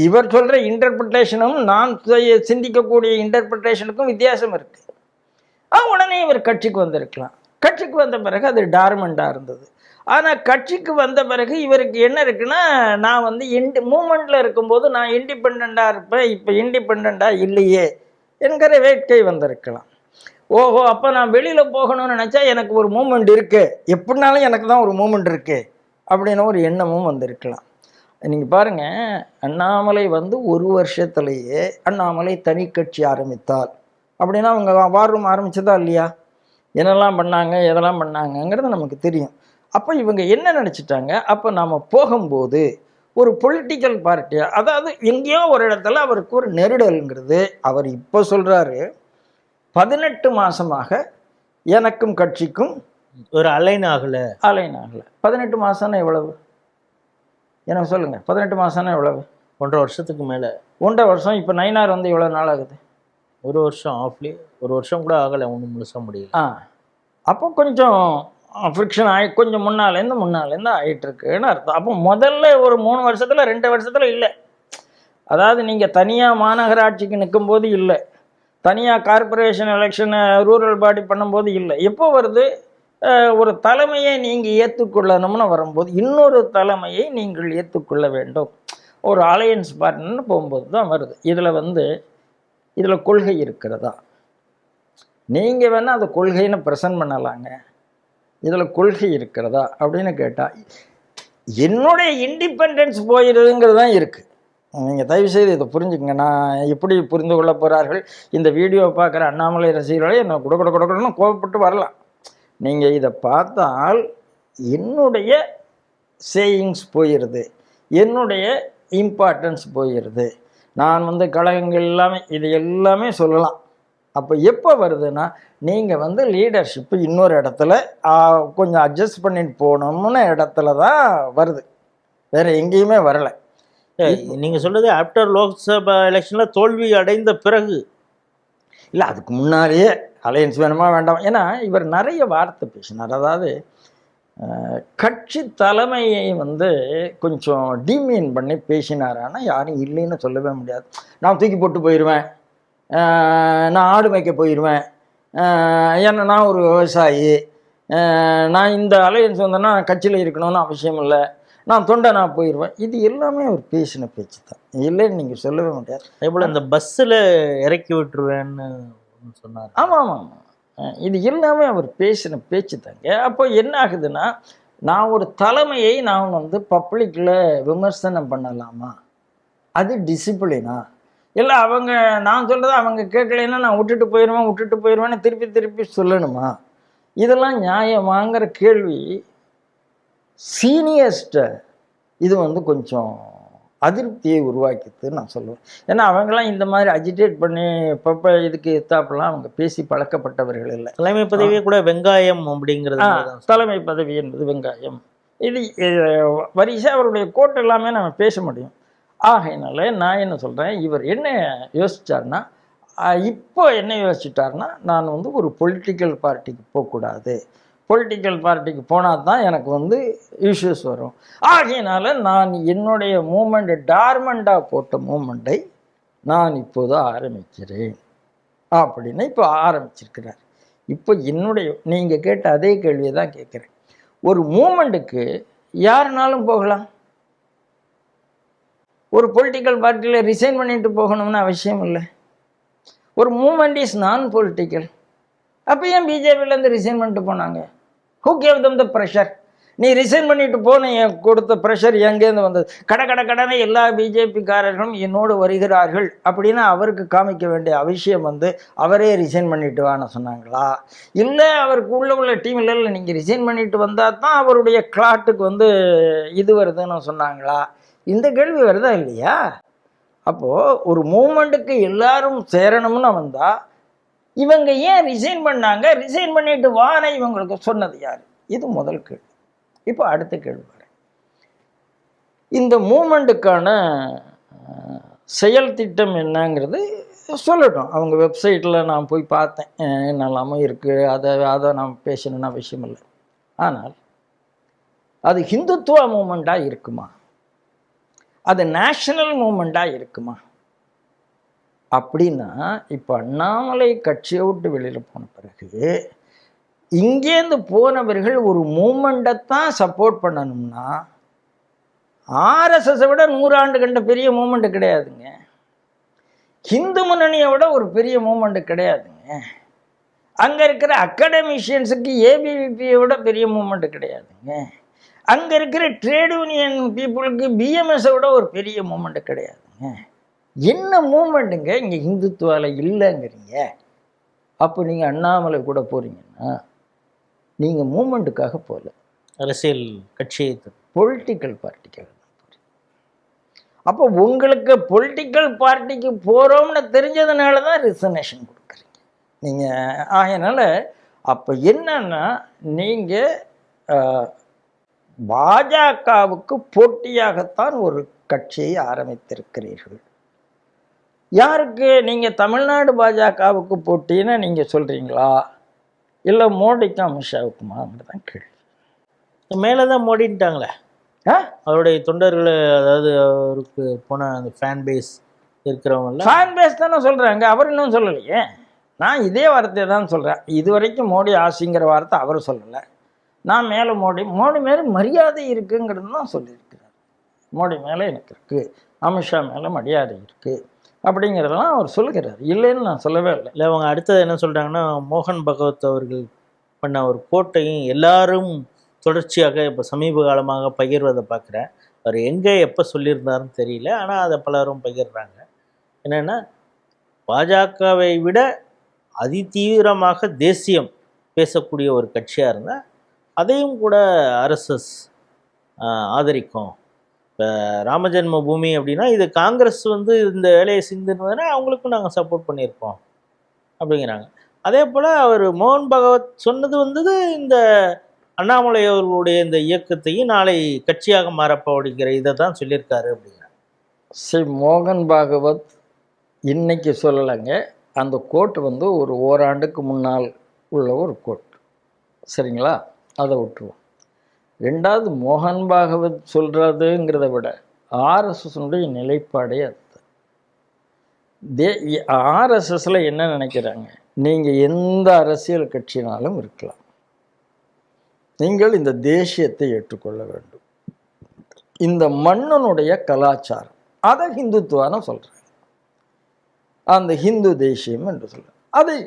இவர் சொல்கிற இன்டர்பிரிட்டேஷனும் நான் சிந்திக்கக்கூடிய இன்டர்பிரிட்டேஷனுக்கும் வித்தியாசம் இருக்குது. உடனே இவர் கட்சிக்கு வந்திருக்கலாம். கட்சிக்கு வந்த பிறகு அது டார்மெண்ட்டாக இருந்தது. ஆனால் கட்சிக்கு வந்த பிறகு இவருக்கு என்ன இருக்குன்னா, நான் வந்து மூமெண்ட்டில் இருக்கும்போது நான் இண்டிபெண்ட்டாக இருப்பேன், இப்போ இண்டிபெண்ட்டாக இல்லையே என்கிற வேட்கை வந்திருக்கலாம். ஓஹோ, அப்போ நான் வெளியில் போகணும்னு நினச்சா எனக்கு ஒரு மூமெண்ட் இருக்குது, எப்படினாலும் எனக்கு தான் ஒரு மூமெண்ட் இருக்குது அப்படின்னு ஒரு எண்ணமும் வந்திருக்கலாம். நீங்கள் பாருங்கள், அண்ணாமலை வந்து ஒரு வருஷத்துலேயே அண்ணாமலை தனி கட்சி ஆரம்பித்தால் அப்படின்னா அவங்க வார் ரூம் ஆரம்பித்ததா இல்லையா, என்னெல்லாம் பண்ணாங்க, எதெல்லாம் பண்ணாங்கங்கிறது நமக்கு தெரியும். அப்போ இவங்க என்ன நினச்சிட்டாங்க, அப்போ நாம் போகும்போது ஒரு பொலிட்டிக்கல் பார்ட்டியாக, அதாவது எங்கேயோ ஒரு இடத்துல அவருக்கு ஒரு நெருடல்ங்கிறது. அவர் இப்போ சொல்கிறாரு, 18 மாதமாக எனக்கும் கட்சிக்கும் ஒரு அலைன் ஆகலை. 18 மாதம்னா எவ்வளவு எனக்கு சொல்லுங்கள்? 18 மாதம்னா எவ்வளவு? 1.5 வருஷத்துக்கு மேலே. 1.5 வருஷம். இப்போ நயினார் வந்து எவ்வளோ நாள் ஆகுது? ஒரு வருஷம் ஆஃப்லி, ஒரு வருஷம் கூட ஆகலை, ஒன்றும் முழுசாக முடியல. அப்போ கொஞ்சம் ஃப்ரிக்ஷன் ஆகி கொஞ்சம் முன்னாலேருந்து ஆகிட்டு இருக்குன்னு அர்த்தம். அப்போ முதல்ல ஒரு 3 வருஷத்தில் 2 வருஷத்தில் இல்லை. அதாவது நீங்கள் தனியாக மாநகராட்சிக்கு நிற்கும்போது இல்லை, தனியாக கார்பரேஷன் எலெக்ஷன் ரூரல் பாடி பண்ணும்போது இல்லை. எப்போ வருது? ஒரு தலைமையை நீங்கள் ஏற்றுக்கொள்ளணும்னு வரும்போது, இன்னொரு தலைமையை நீங்கள் ஏற்றுக்கொள்ள வேண்டும், ஒரு அலையன்ஸ் பார்ட்னர்னு போகும்போது தான் வருது. இதில் கொள்கை இருக்கிறதா? நீங்கள் வேணால் அதை கொள்கைன்னு ப்ரெசன்ட் பண்ணலாங்க. இதில் கொள்கை இருக்கிறதா அப்படின்னு கேட்டால் என்னுடைய இண்டிபெண்டன்ஸ் போயிடுதுங்கிறது தான் இருக்குது. நீங்கள் தயவுசெய்து இதை புரிஞ்சுக்கங்க. நான் எப்படி புரிந்து கொள்ள போகிறார்கள் இந்த வீடியோவை பார்க்குற அண்ணாமலை ரசிகர்களே என்ன கொடுக்கணும்னு கோபப்பட்டு வரலாம். நீங்கள் இதை பார்த்தால் என்னுடைய சேயிங்ஸ் போயிடுது, என்னுடைய இம்பார்ட்டன்ஸ் போயிடுது. நான் கழகங்கள் இது எல்லாமே சொல்லலாம். அப்போ எப்போ வருதுன்னா, நீங்கள் லீடர்ஷிப்பு இன்னொரு இடத்துல கொஞ்சம் அட்ஜஸ்ட் பண்ணிட்டு போகணும்னு இடத்துல தான் வருது, வேறு எங்கேயுமே வரலை. நீங்கள் சொல்கிறது ஆஃப்டர் லோக்சபா எலெக்ஷனில் தோல்வி அடைந்த பிறகு இல்லை, அதுக்கு முன்னாடியே அலையன்ஸ் வேணுமா வேண்டாம். ஏன்னா இவர் நிறைய வார்த்தை பேசினார். அதாவது கட்சி தலைமையை கொஞ்சம் டிமீன் பண்ணி பேசினார். ஆனால் யாரும் இல்லைன்னு சொல்லவே முடியாது. நான் தூக்கி போட்டு போயிடுவேன், நான் ஆடு மேய்க்க போயிடுவேன், ஏன்னா நான் ஒரு விவசாயி, நான் இந்த அலையன்ஸ் வந்தேன்னா கட்சியில் இருக்கணும்னு அவசியம் இல்லை, நான் தொண்டை நான் போயிடுவேன். இது எல்லாமே அவர் பேசின பேச்சு தான், இல்லைன்னு நீங்கள் சொல்லவே முடியாது. அதேபோல் இந்த பஸ்ஸில் இறக்கி விட்டுருவேன்னு சொன்னார். ஆமாம், இது எல்லாமே அவர் பேசின பேச்சு தாங்க. அப்போ என்ன ஆகுதுன்னா, நான் ஒரு தலைமையை நான் பப்ளிக்கில் விமர்சனம் பண்ணலாமா? அது டிசிப்ளினா? இல்லை நான் சொல்கிறத அவங்க கேட்கலைன்னா நான் விட்டுட்டு போயிடுவேன்னு திருப்பி சொல்லணுமா? இதெல்லாம் நியாயமாங்கிற கேள்வி சீனியர்ஸ்ட்டை இது கொஞ்சம் அதிருப்தியை உருவாக்கிதுன்னு நான் சொல்லுவேன். ஏன்னா அவங்களாம் இந்த மாதிரி அஜிடேட் பண்ணி இதுக்கு எத்தாப்பெல்லாம் அவங்க பேசி பழக்கப்பட்டவர்கள் இல்லை. தலைமை பதவியே கூட வெங்காயம் அப்படிங்கிறது, தலைமை பதவி என்பது வெங்காயம். இது வரிசை அவருடைய கோட் எல்லாமே நம்ம பேச முடியும். ஆகையினால நான் என்ன சொல்கிறேன், இவர் என்ன யோசித்தார்னா, இப்போ என்ன யோசிச்சுட்டார்னா, நான் ஒரு பொலிட்டிக்கல் பார்ட்டிக்கு போகக்கூடாது, பொலிட்டிக்கல் பார்ட்டிக்கு போனால் தான் எனக்கு இஷ்யூஸ் வரும். ஆகையினால நான் என்னுடைய மூமெண்ட், டார்மண்டாக போட்ட மூமெண்ட்டை நான் இப்போது ஆரம்பிக்கிறேன் அப்படின்னு இப்போ ஆரம்பிச்சிருக்கிறார். இப்போ நீங்கள் கேட்ட அதே கேள்வியை தான் கேட்குறேன். ஒரு மூமெண்ட்டுக்கு யாருனாலும் போகலாம். ஒரு பொலிட்டிக்கல் பார்ட்டியில் ரிசைன் பண்ணிட்டு போகணும்னு அவசியம் இல்லை. ஒரு மூமெண்ட் இஸ் நான் பொலிட்டிக்கல். அப்போ ஏன் பிஜேபியிலேருந்து ரிசைன் பண்ணிட்டு போனாங்க? Who cave them the pressure? நீ ரிசைன் பண்ணிட்டு போன கொடுத்த ப்ரெஷர் எங்கேருந்து வந்தது? கடனை எல்லா பிஜேபிக்காரர்களும் என்னோடு வருகிறார்கள் அப்படின்னு அவருக்கு காமிக்க வேண்டிய அவசியம் அவரே ரிசைன் பண்ணிட்டு வான்னு சொன்னாங்களா? இல்லை அவருக்கு உள்ள டீம் இல்லை, நீங்கள் ரிசைன் பண்ணிட்டு வந்தால் தான் அவருடைய கிளாட்டுக்கு இது வருதுன்னு சொன்னாங்களா? இந்த கேள்வி வருதா இல்லையா? அப்போது ஒரு மூமெண்ட்டுக்கு எல்லாரும் சேரணும்னு வந்தால் இவங்க ஏன் ரிசைன் பண்ணாங்க? ரிசைன் பண்ணிட்டு வான இவங்களுக்கு சொன்னது யார்? இது முதல் கேள்வி. இப்போ அடுத்த கேள்வி வரேன். இந்த மூமெண்ட்டுக்கான செயல் திட்டம் என்னங்கிறது சொல்லட்டும். அவங்க வெப்சைட்டில் நான் போய் பார்த்தேன், என்னெல்லாமும் இருக்குது. அதை நான் பேசணும்னு அவசியம் இல்லை. ஆனால் அது ஹிந்துத்துவ மூமெண்ட்டாக இருக்குமா? அது நேஷனல் மூமெண்ட்டாக இருக்குமா? அப்படின்னா இப்போ அண்ணாமலை கட்சியை விட்டு வெளியில் போன பிறகு இங்கேருந்து போனவர்கள் ஒரு மூமெண்ட்டை தான் சப்போர்ட் பண்ணணும்னா ஆர்எஸ்எஸை விட 100 ஆண்டு கண்ட பெரிய மூமெண்ட்டு கிடையாதுங்க. ஹிந்து முன்னணியை விட ஒரு பெரிய மூமெண்ட்டு கிடையாதுங்க. அங்கே இருக்கிற அகாடமிஷியன்ஸுக்கு ஏபிவிபியை விட பெரிய மூமெண்ட்டு கிடையாதுங்க. அங்கே இருக்கிற ட்ரேட் யூனியன் பீப்புளுக்கு பிஎம்எஸை விட ஒரு பெரிய மூமெண்ட்டு கிடையாதுங்க. என்ன மூமெண்ட்டுங்க இங்கே ஹிந்துத்துவாவில் இல்லைங்கிறீங்க? அப்போ நீங்கள் அண்ணாமலை கூட போகிறீங்கன்னா நீங்கள் மூமெண்ட்டுக்காக போகல, அரசியல் கட்சியை பொலிட்டிக்கல் பார்ட்டிக்காக தான் போகிறீங்க. அப்போ உங்களுக்கு பொலிட்டிக்கல் பார்ட்டிக்கு போகிறோம்னு தெரிஞ்சதுனால தான் ரிசர்வேஷன் கொடுக்குறீங்க நீங்கள். ஆகையினால அப்போ என்னன்னா, நீங்கள் பாஜகவுக்கு போட்டியாகத்தான் ஒரு கட்சியை ஆரம்பித்திருக்கிறீர்கள். யாருக்கு நீங்கள் தமிழ்நாடு பாஜகவுக்கு போட்டின்னு நீங்கள் சொல்கிறீங்களா, இல்லை மோடிக்கும் அமித்ஷாவுக்குமாங்கிறது தான் கேள்வி. மேலே தான் மோடின்ட்டாங்களே அவருடைய தொண்டர்கள், அதாவது அவருக்கு போன அந்த ஃபேன் பேஸ் இருக்கிறவங்க ஃபேன் பேஸ் தானே சொல்கிறாங்க, அவர் இன்னும் சொல்லலையே. நான் இதே வார்த்தையை தான் சொல்கிறேன். இது வரைக்கும் மோடி ஆசைங்கிற வார்த்தை அவர் சொல்லலை. நான் மேலே மோடி மேலே மரியாதை இருக்குங்கிறது தான் சொல்லியிருக்கிறார். மோடி மேலே எனக்கு இருக்குது, அமித்ஷா மேலே மரியாதை இருக்குது அப்படிங்கிறதெல்லாம் அவர் சொல்லுகிறார். இல்லைன்னு நான் சொல்லவே இல்லை. இல்லை, அவங்க அடுத்தது என்ன சொல்கிறாங்கன்னா, மோகன் பகவத் அவர்கள் பண்ண ஒரு கோட்டையும் எல்லாரும் தொடர்ச்சியாக இப்போ சமீப காலமாக பகிர்வதை பார்க்குறேன். அவர் எங்கே எப்போ சொல்லியிருந்தாருன்னு தெரியல, ஆனால் அதை பலரும் பகிர்றாங்க. என்னென்னா, பாஜகவை விட அதிதீவிரமாக தேசியம் பேசக்கூடிய ஒரு கட்சியாக இருந்தால் அதையும் கூட ஆர்எஸ்எஸ் ஆதரிக்கும். இப்போ ராமஜென்ம பூமி அப்படின்னா இது காங்கிரஸ் வந்து இந்த வேலையை செஞ்சுருந்ததுன்னா அவங்களுக்கும் நாங்கள் சப்போர்ட் பண்ணியிருப்போம் அப்படிங்கிறாங்க. அதே போல் அவர் மோகன் பகவத் சொன்னது வந்தது இந்த அண்ணாமலை அவர்களுடைய இந்த இயக்கத்தையும் நாளை கட்சியாக மாறப்போடுகிற இதை தான் சொல்லியிருக்காரு அப்படிங்கிறாங்க. சரி, மோகன் பாகவத் இன்னைக்கு சொல்லலைங்க. அந்த கோட் வந்து ஒரு ஓராண்டுக்கு முன்னால் உள்ள ஒரு கோட். சரிங்களா, அதை விட்டுருவோம். ரெண்டாவது, மோகன் பாகவத் சொல்கிறதுங்கிறத விட ஆர்எஸ்எஸ்னுடைய நிலைப்பாடே அது. ஆர்எஸ்எஸ்ல என்ன நினைக்கிறாங்க, நீங்கள் எந்த அரசியல் கட்சினாலும் இருக்கலாம், நீங்கள் இந்த தேசியத்தை ஏற்றுக்கொள்ள வேண்டும், இந்த மன்னனுடைய கலாச்சாரம், அதை ஹிந்துத்துவான சொல்கிறாங்க, அந்த ஹிந்து தேசியம் என்று சொல்கிறாங்க, அதை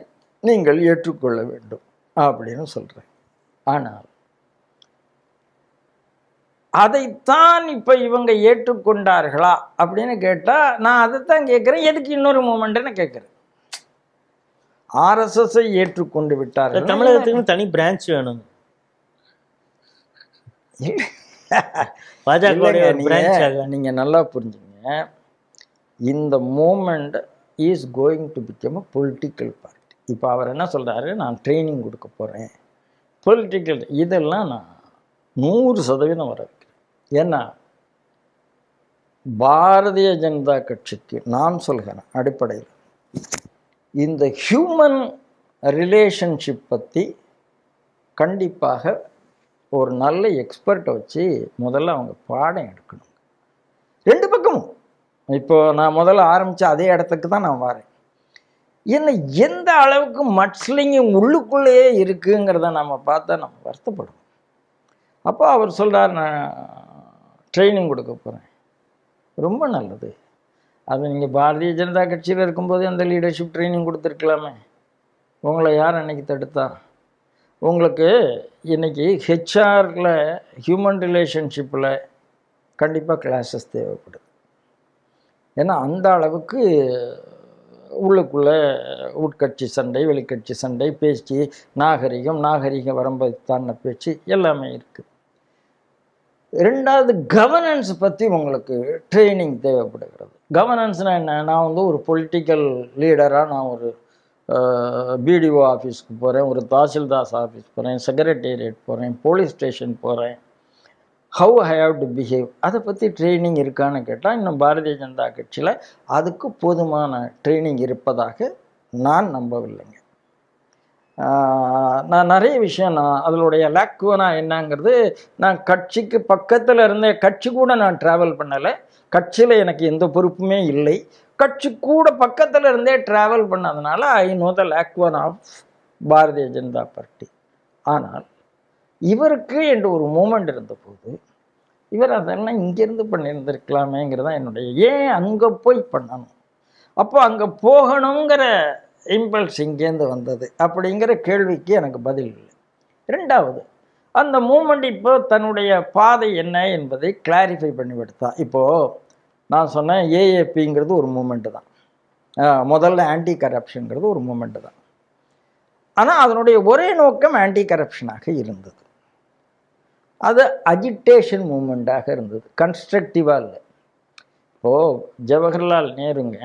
நீங்கள் ஏற்றுக்கொள்ள வேண்டும் அப்படின்னு சொல்கிறேன். ஆனால் அதைத்தான் இப்போ இவங்க ஏற்றுக்கொண்டார்களா அப்படின்னு கேட்டால் நான் அதைத்தான் கேட்குறேன். எதுக்கு இன்னொரு மூமெண்ட்னு கேட்குறேன். ஆர்எஸ்எஸ்ஸை ஏற்றுக்கொண்டு விட்டார்கள். தமிழகத்துக்கு தனி பிரான்ச் வேணும். நீங்கள் நல்லா புரிஞ்சுங்க, இந்த moment is going to become a political party. இப்போ அவர் என்ன சொல்கிறாரு, நான் ட்ரைனிங் கொடுக்க போகிறேன், பொலிட்டிக்கல், இதெல்லாம் நான் 100% வர வைக்கிறேன். ஏன்னா பாரதிய ஜனதா கட்சிக்கு நான் சொல்கிறேன் அடிப்படையில் இந்த ஹியூமன் ரிலேஷன்ஷிப் பற்றி கண்டிப்பாக ஒரு நல்ல எக்ஸ்பர்ட்டை வச்சு முதல்ல அவங்க பாடம் எடுக்கணும். ரெண்டு பக்கமும். இப்போ நான் முதல்ல ஆரம்பித்த அதே இடத்துக்கு தான் நான் வரேன். என்ன எந்த அளவுக்கு மட்ஸ்லிங்கும் உள்ளுக்குள்ளேயே இருக்குங்கிறத நம்ம பார்த்தா நம்ம வருத்தப்படும். அப்போ அவர் சொல்கிறார், நான் ட்ரைனிங் கொடுக்க போகிறேன். ரொம்ப நல்லது. அது நீங்கள் பாரதிய ஜனதா கட்சியில் இருக்கும்போது அந்த லீடர்ஷிப் ட்ரைனிங் கொடுத்துருக்கலாமே. உங்களை யார் அன்றைக்கி தடுத்தா? உங்களுக்கு இன்றைக்கி ஹெச்ஆரில் ஹியூமன் ரிலேஷன்ஷிப்பில் கண்டிப்பாக கிளாஸஸ் தேவைப்படுது. ஏன்னா அந்த அளவுக்கு உள்ளுக்குள்ளே உட்கட்சி சண்டை, வெளிக்கட்சி சண்டை, பேச்சு, நாகரிகம் வரும்போது தான பேச்சு எல்லாமே இருக்குது. ரெண்டாவது, கவர்னன்ஸ் பற்றி உங்களுக்கு ட்ரைனிங் தேவைப்படுகிறது. கவர்னன்ஸ்னால் என்ன? நான் வந்து ஒரு பொலிட்டிக்கல் லீடராக நான் ஒரு பிடிஓ ஆஃபீஸ்க்கு போகிறேன், ஒரு தாசில்தாஸ் ஆஃபீஸ் போகிறேன், செக்ரட்டேரியட் போகிறேன், போலீஸ் ஸ்டேஷன் போகிறேன், how I have to behave, அதை பற்றி ட்ரைனிங் இருக்கான்னு கேட்டால் இன்னும் பாரதிய ஜனதா கட்சியில் அதுக்கு போதுமான ட்ரைனிங் இருப்பதாக நான் நம்பவில்லைங்க. நான் நிறைய விஷயம் அதனுடைய லாக்குவனா என்னங்கிறது, நான் கட்சிக்கு பக்கத்தில் இருந்த கட்சி கூட நான் ட்ராவல் பண்ணலை, கட்சியில் எனக்கு எந்த பொறுப்புமே இல்லை, கட்சி கூட பக்கத்தில் இருந்தே ட்ராவல் பண்ணதுனால ஐ நோ த லாக்குவன் ஆஃப் பாரதிய ஜனதா பார்ட்டி. ஆனால் இவருக்கு என்று ஒரு மூமெண்ட் இருந்தபோது இவர் அதெல்லாம் இங்கேருந்து பண்ணியிருந்திருக்கலாமேங்கிறதான் என்னுடைய, ஏன் அங்கே போய் பண்ணணும், அப்போ அங்கே போகணுங்கிற இம்பல்ஸ் இங்கேருந்து வந்தது அப்படிங்கிற கேள்விக்கு எனக்கு பதில் இல்லை. ரெண்டாவது, அந்த மூமெண்ட் இப்போ தன்னுடைய பாதை என்ன என்பதை கிளாரிஃபை பண்ணி விடுத்தான். இப்போது நான் சொன்னேன் ஏஏபிங்கிறது ஒரு மூமெண்ட்டு தான், முதல்ல ஆன்டி கரப்ஷனுங்கிறது ஒரு மூமெண்ட்டு தான். ஆனால் அதனுடைய ஒரே நோக்கம் ஆன்டி கரப்ஷனாக இருந்தது. அது அஜிடேஷன் மூமெண்ட்டாக இருந்தது, கன்ஸ்ட்ரக்டிவாக இல்லை. இப்போது ஜவஹர்லால் நேருங்க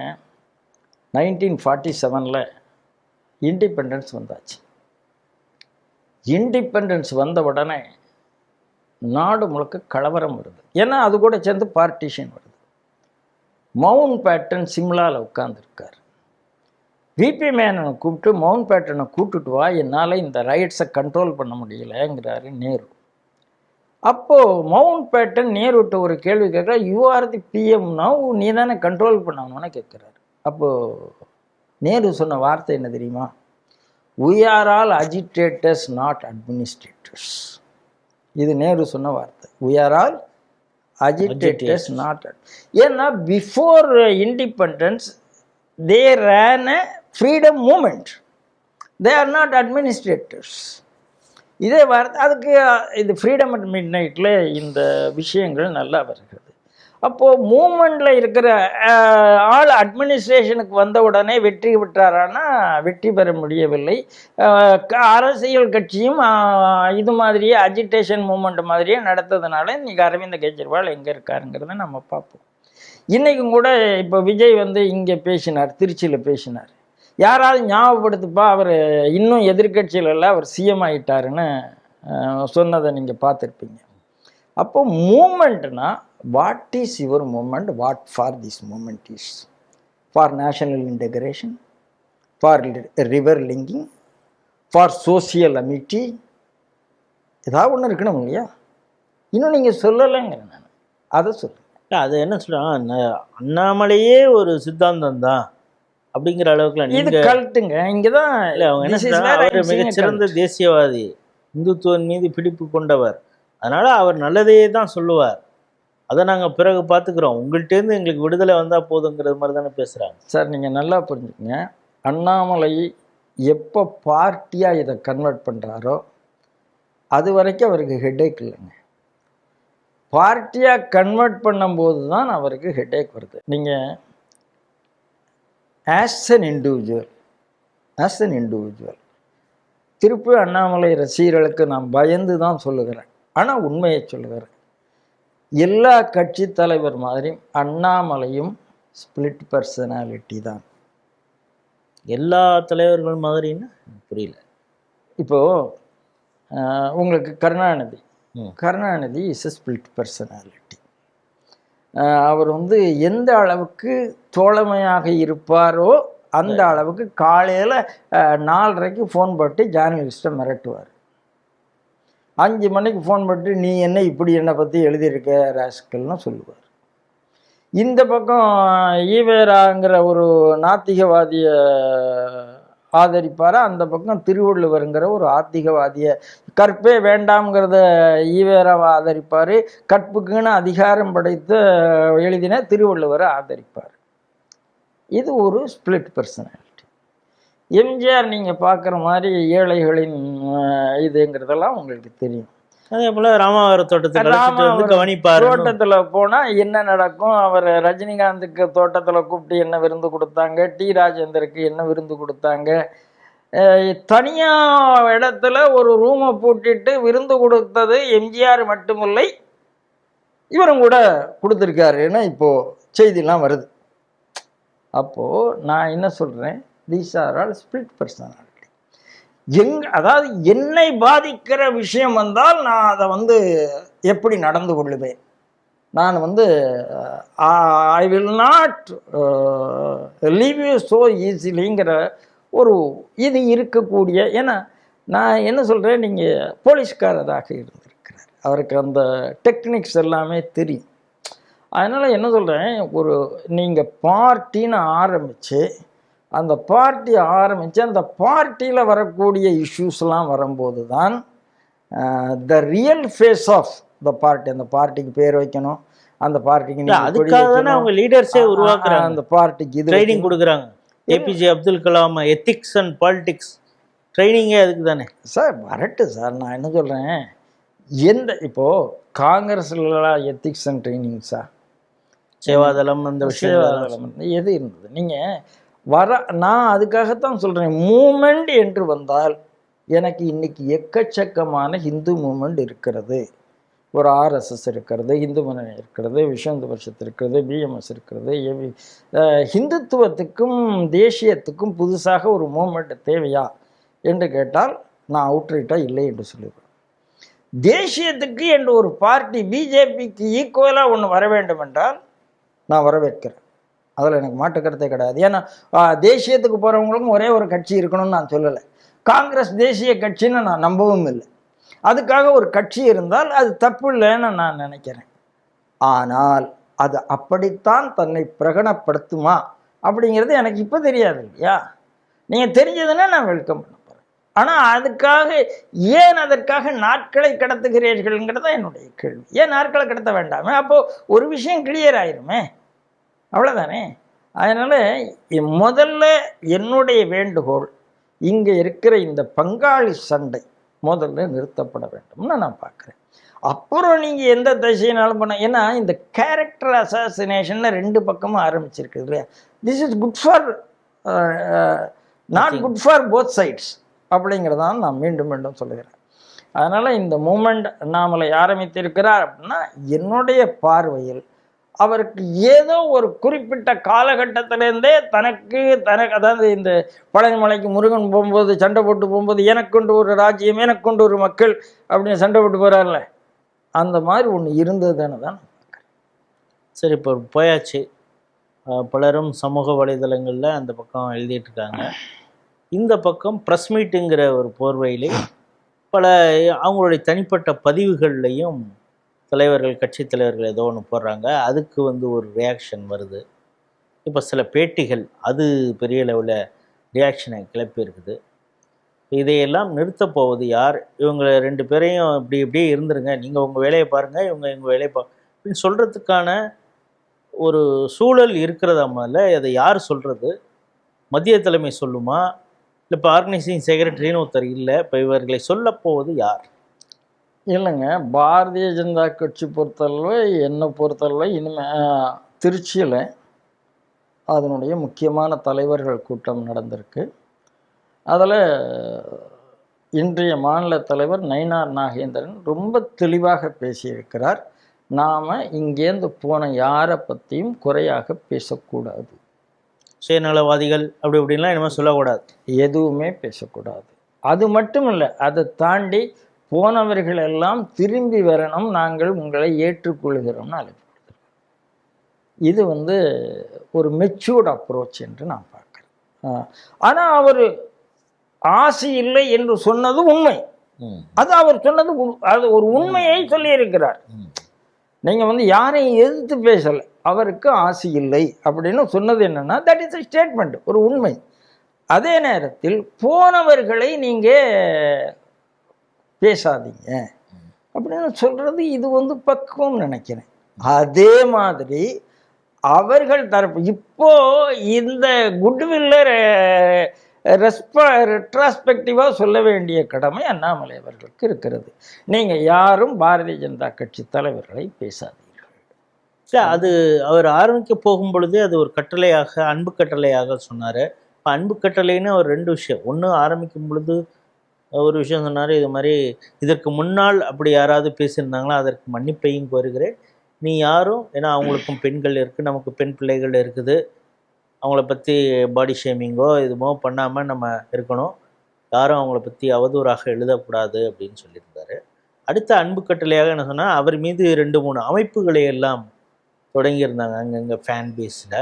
1947 இண்டிபெண்டன்ஸ் வந்தாச்சு. இண்டிபெண்டன்ஸ் வந்த உடனே நாடு முழுக்க கலவரம் வருது. ஏன்னா அது கூட சேர்ந்து பார்ட்டிஷன் வருது. மவுண்ட் பேட்டன் சிம்லாவில் உட்காந்துருக்கார். விபி மேனனை கூப்பிட்டு மவுண்ட் பேட்டனை கூப்பிட்டுட்டு வா, என்னால் இந்த ரைட்ஸை கண்ட்ரோல் பண்ண முடியலைங்கிறாரு நேரு. அப்போது மவுண்ட் பேட்டன் நேருட்ட ஒரு கேள்வி கேட்குறா, யூ ஆர் தி பிஎம்னா நீ தானே கண்ட்ரோல் பண்ணணும்னு கேட்குறாரு. அப்போது நேரு சொன்ன வார்த்தை என்ன தெரியுமா? we are all agitators not administrators. இது நேரு சொன்ன வார்த்தை. we are all agitators not. ஏன்னா before independence they ran a freedom movement. they are not administrators. இதே வார்த்தை அதுக்கு இது ஃப்ரீடம் அட் மிட் நைட்டில் இந்த விஷயங்கள் நல்லா வருகிறது. அப்போது மூமெண்டில் இருக்கிற ஆள் அட்மினிஸ்ட்ரேஷனுக்கு வந்த உடனே வெற்றி பெற்றாரானா வெற்றி பெற முடியவில்லை. அரசியல் கட்சியும் இது மாதிரியே அஜிடேஷன் மூமெண்ட் மாதிரியே நடத்ததுனால இன்றைக்கி அரவிந்த் கெஜ்ரிவால் எங்கே இருக்காருங்கிறத நம்ம பார்ப்போம். இன்றைக்கும் கூட இப்போ விஜய் வந்து இங்கே பேசினார், திருச்சியில் பேசினார். யாராவது ஞாபகப்படுத்துப்பா, அவர் இன்னும் எதிர்கட்சியிலெல்லாம் அவர் சிஎம் ஆகிட்டாருன்னு சொன்னதை நீங்கள் பார்த்துருப்பீங்க. அப்போ மூமெண்ட்னா what is your movement, what for this movement is for national integration, for river linking, for social amity, ஏதாவது ஒன்று இருக்கணும் இல்லையா? இன்னும் நீங்கள் சொல்லலைங்க, நான் அதை சொல்லுங்கள். அது என்ன சொல்கிறாங்க, அண்ணாமலையே ஒரு சித்தாந்தம் தான் அப்படிங்கிற அளவுக்குலாம் இது கல்ட்டுங்க. இங்கே தான் இல்லை, அவங்க என்ன சொல்கிறாங்க, அவர் மிகச்சிறந்த தேசியவாதி, இந்துத்துவன் மீது பிடிப்பு கொண்டவர், அதனால் அவர் நல்லதையே தான் சொல்லுவார், அதை நாங்கள் பிறகு பார்த்துக்குறோம், உங்கள்கிட்டேருந்து எங்களுக்கு விடுதலை வந்தால் போதுங்கிறது மாதிரி தானே பேசுகிறாங்க. சார் நீங்கள் நல்லா புரிஞ்சுக்கங்க, அண்ணாமலை எப்போ பார்ட்டியாக இதை கன்வெர்ட் பண்ணுறாரோ அது வரைக்கும் அவருக்கு ஹெட்டேக் இல்லைங்க. பார்ட்டியாக கன்வெர்ட் பண்ணும்போது தான் அவருக்கு ஹெட்டேக் வருது. நீங்கள் ஆஸ் அன் இண்டிவிஜுவல் திருப்பி அண்ணாமலை ரசிகர்களுக்கு நான் பயந்து தான் சொல்லுகிறேன், ஆனால் உண்மையை சொல்லுகிறேன். எல்லா கட்சி தலைவர் மாதிரியும் அண்ணாமலையும் ஸ்பிளிட் பர்சனாலிட்டி தான். எல்லா தலைவர்கள் மாதிரின்னு புரியல. இப்போது உங்களுக்கு Karunanidhi is a split personality. அவர் வந்து எந்த அளவுக்கு தோழமையாக இருப்பாரோ அந்த அளவுக்கு காலையில் 4:30 ஃபோன் போட்டு ஜேர்னலிஸ்ட்டை மிரட்டுவார். 5 மணிக்கு ஃபோன் போட்டு நீ என்ன இப்படி என்னை பற்றி எழுதியிருக்க ராஸ்கல்னு சொல்லுவார். இந்த பக்கம் ஈவேராங்கிற ஒரு நாத்திகவாதியை ஆதரிப்பார், அந்த பக்கம் திருவள்ளுவருங்கிற ஒரு ஆத்திகவாதியை, கற்பே வேண்டாம்ங்கிறத ஈவேராவை ஆதரிப்பார், கற்புக்குன்னு அதிகாரம் படைத்த எழுதின திருவள்ளுவரை ஆதரிப்பார். இது ஒரு ஸ்பிளிட் பர்சனாலிட்டி. எம்ஜிஆர் நீங்கள் பார்க்குற மாதிரி ஏழைகளின் இதுங்கிறதெல்லாம் உங்களுக்கு தெரியும். அதே போல் ராமாவரம் தோட்டத்தில் போனால் என்ன நடக்கும், அவர் ரஜினிகாந்துக்கு தோட்டத்தில் கூப்பிட்டு என்ன விருந்து கொடுத்தாங்க, டி ராஜேந்தருக்கு என்ன விருந்து கொடுத்தாங்க, தனியாக இடத்துல ஒரு ரூமை பூட்டிட்டு விருந்து கொடுத்தது எம்ஜிஆர் மட்டுமில்லை, இவரும் கூட கொடுத்துருக்காருன்னு இப்போது செய்திலாம் வருது. அப்போது நான் என்ன சொல்கிறேன், these are all split personality. அதாவது என்னை பாதிக்கிற விஷயம் வந்தால் நான் அதை வந்து எப்படி நடந்து கொள்ளுவேன், நான் வந்து I will not leave you so ஈஸிலிங்கிற ஒரு இது இருக்கக்கூடிய. ஏன்னா நான் என்ன சொல்கிறேன், நீங்கள் போலீஸ்காரராக இருந்திருக்கிறார், அவருக்கு அந்த டெக்னிக்ஸ் எல்லாமே தெரியும். அதனால் என்ன சொல்கிறேன், ஒரு நீங்கள் பார்ட்டின்னு ஆரம்பித்து அந்த அந்த பார்ட்டியில் வரக்கூடிய இஷ்யூஸ்லாம் வரும்போது தான் the real face of the party. அந்த பார்ட்டிக்கு பேர் வைக்கணும், அந்த பார்ட்டிக்கு அதுக்காக தானே அவங்க லீடர்ஸே உருவாக்குறாங்க, அந்த பார்ட்டிக்கு இது ட்ரைனிங் கொடுக்குறாங்க. APJ Abdul Kalam ethics and politics ட்ரைனிங்கே அதுக்கு தானே சார். வரட்டு சார், நான் என்ன சொல்கிறேன், இப்போது காங்கிரஸ்லாம் எத்திக்ஸ் அண்ட் ட்ரைனிங் சார், சேவாதளம் அந்த சேவாதளம் எது இருந்தது? நீங்கள் நான் அதுக்காகத்தான் சொல்கிறேன், மூமெண்ட் என்று வந்தால் எனக்கு இன்றைக்கி எக்கச்சக்கமான ஹிந்து மூமெண்ட் இருக்கிறது. ஒரு ஆர்எஸ்எஸ் இருக்கிறது, இந்து முன்னணி இருக்கிறது, விஸ்வ இந்து பரிஷத் இருக்கிறது, பிஎம்எஸ் இருக்கிறது. ஹிந்துத்துவத்துக்கும் தேசியத்துக்கும் புதுசாக ஒரு மூமெண்ட் தேவையா என்று கேட்டால் நான் அவுட்ரைட்டாக இல்லை என்று சொல்லிடுவேன். தேசியத்துக்கு என்று ஒரு பார்ட்டி பிஜேபிக்கு ஈக்குவலாக ஒன்று வர வேண்டும் என்றால் நான் வரவேற்கிறேன். அதில் எனக்கு மாற்று கருத்தே கிடையாது. ஏன்னா தேசியத்துக்கு போகிறவங்களுக்கும் ஒரே ஒரு கட்சி இருக்கணும்னு நான் சொல்லலை. காங்கிரஸ் தேசிய கட்சின்னு நான் நம்பவும் இல்லை. அதுக்காக ஒரு கட்சி இருந்தால் அது தப்பு இல்லைன்னு நான் நினைக்கிறேன். ஆனால் அது அப்படித்தான் தன்னை பிரகடனப்படுத்துமா அப்படிங்கிறது எனக்கு இப்போ தெரியாது இல்லையா. நீங்கள் தெரிஞ்சதுன்னா நான் வெல்கம் பண்ண போகிறேன். ஆனால் அதுக்காக ஏன் அதற்காக நாட்களை கடத்துகிறீர்கள்ங்கிறத என்னுடைய கேள்வி. ஏன் நாட்களை கடத்த வேண்டாமே? அப்போது ஒரு விஷயம் கிளியர் ஆயிருமே, அவ்வளோதானே. அதனால் முதல்ல என்னுடைய வேண்டுகோள், இங்கே இருக்கிற இந்த பங்காளி சண்டை முதல்ல நிறுத்தப்பட வேண்டும்னு நான் பார்க்குறேன். அப்புறம் நீங்கள் எந்த திசையினாலும் பண்ண, ஏன்னா இந்த கேரக்டர் அசாசினேஷனில் 2 பக்கமும் ஆரம்பிச்சிருக்கு இல்லையா. This is good for not good for both sides அப்படிங்கிறதான் நான் மீண்டும் மீண்டும் சொல்லுகிறேன். அதனால் இந்த மூமெண்ட் அண்ணாமலை ஆரம்பித்திருக்கிறார் அப்படின்னா என்னுடைய பார்வையில் அவருக்கு ஏதோ ஒரு குறிப்பிட்ட காலகட்டத்திலேருந்தே தனக்கு அதாவது இந்த பழனிமலைக்கு முருகன் போகும்போது சண்டை போட்டு போகும்போது எனக்கொண்டு ஒரு ராஜ்யம், எனக்கொண்டு ஒரு மக்கள் அப்படின்னு சண்டை போட்டு போகிறார்ல, அந்த மாதிரி ஒன்று இருந்ததுன்னு தான். சரி, இப்போ போயாச்சு. பலரும் சமூக வலைதளங்களில் அந்த பக்கம் எழுதிட்டு இருக்காங்க. இந்த பக்கம் ப்ரெஸ் மீட்டுங்கிற ஒரு போர்வையிலே பல அவங்களுடைய தனிப்பட்ட பதிவுகள்லையும் தலைவர்கள், கட்சி தலைவர்கள் ஏதோ ஒன்று போடுறாங்க. அதுக்கு ஒரு ரியாக்ஷன் வருது. இப்போ சில பேட்டிகள் அது பெரிய லெவலில் ரியாக்ஷனை கிளப்பி இருக்குது. இதையெல்லாம் நிறுத்தப் போவது யார்? இவங்க 2 பேரையும் இப்படி இருந்துருங்க, நீங்கள் உங்கள் வேலையை பாருங்கள், இவங்க எங்கள் வேலையை அப்படின்னு சொல்கிறதுக்கான ஒரு சூழல் இருக்கிறதா? முதல்ல அதை யார் சொல்கிறது? மத்திய தலைமை சொல்லுமா? இல்லை இப்போ ஆர்கனைசிங் செக்ரட்டரின்னு ஒருத்தர் இல்லை, இப்போ இவர்களை சொல்ல போவது யார்? இல்லைங்க, பாரதிய ஜனதா கட்சி பொறுத்தளவு, என்னை பொறுத்தளவு இனிமேல் திருச்சியில் அதனுடைய முக்கியமான தலைவர்கள் கூட்டம் நடந்திருக்கு. அதில் இன்றைய மாநில தலைவர் நயினார் நாகேந்திரன் ரொம்ப தெளிவாக பேசியிருக்கிறார். நாம் இங்கேருந்து போன யாரை பற்றியும் குறையாக பேசக்கூடாது, சுயநலவாதிகள் அப்படி இப்படின்லாம் இனிமேல் சொல்லக்கூடாது, எதுவுமே பேசக்கூடாது. அது மட்டும் இல்லை, அதை தாண்டி போனவர்கள் எல்லாம் திரும்பி வரணும், நாங்கள் உங்களை ஏற்றுக்கொள்கிறோம்னு அழைப்பு கொடுத்துருக்கோம். இது ஒரு மெச்சூர்ட் அப்ரோச் என்று நான் பார்க்குறேன். ஆனால் அவர் ஆசை இல்லை என்று சொன்னது உண்மை. அது அவர் சொன்னது அது ஒரு உண்மையை சொல்லியிருக்கிறார். நீங்கள் யாரையும் எதிர்த்து பேசலை, அவருக்கு ஆசை இல்லை அப்படின்னு சொன்னது என்னன்னா, தட் இஸ் a ஸ்டேட்மெண்ட், ஒரு உண்மை. அதே நேரத்தில் போனவர்களை நீங்கள் பேசாதீங்க அப்படின்னு சொல்கிறது இது பக்குவம் நினைக்கிறேன். அதே மாதிரி அவர்கள் தரப்பு இப்போ இந்த குட்வில்ல ரெட்ராஸ்பெக்டிவாக சொல்ல வேண்டிய கடமை அண்ணாமலை அவர்களுக்கு இருக்கிறது. நீங்கள் யாரும் பாரதிய ஜனதா கட்சி தலைவர்களை பேசாதீர்கள். அது அவர் ஆரம்பிக்க போகும் பொழுதே அது ஒரு கட்டளையாக, அன்பு கட்டளையாக சொன்னார். இப்போ அன்பு கட்டளைன்னு ஒரு 2 விஷயம். ஒன்று, ஆரம்பிக்கும் பொழுது ஒரு விஷயம் சொன்னார், இது மாதிரி இதற்கு முன்னால் அப்படி யாராவது பேசியிருந்தாங்களா அதற்கு மன்னிப்பையும் கோருகிறேன். நீ யாரும், ஏன்னா அவங்களுக்கும் பெண்கள் இருக்குது, நமக்கு பெண் பிள்ளைகள் இருக்குது, அவங்கள பற்றி பாடி ஷேமிங்கோ இதுமோ பண்ணாமல் நம்ம இருக்கணும், யாரும் அவங்கள பற்றி அவதூறாக எழுதக்கூடாது அப்படின்னு சொல்லியிருந்தார். அடுத்த அன்பு கட்டளையாக என்ன சொன்னால், அவர் மீது 2-3 அமைப்புகளை எல்லாம் தொடங்கியிருந்தாங்க அங்கங்கே ஃபேன் பேஸில்.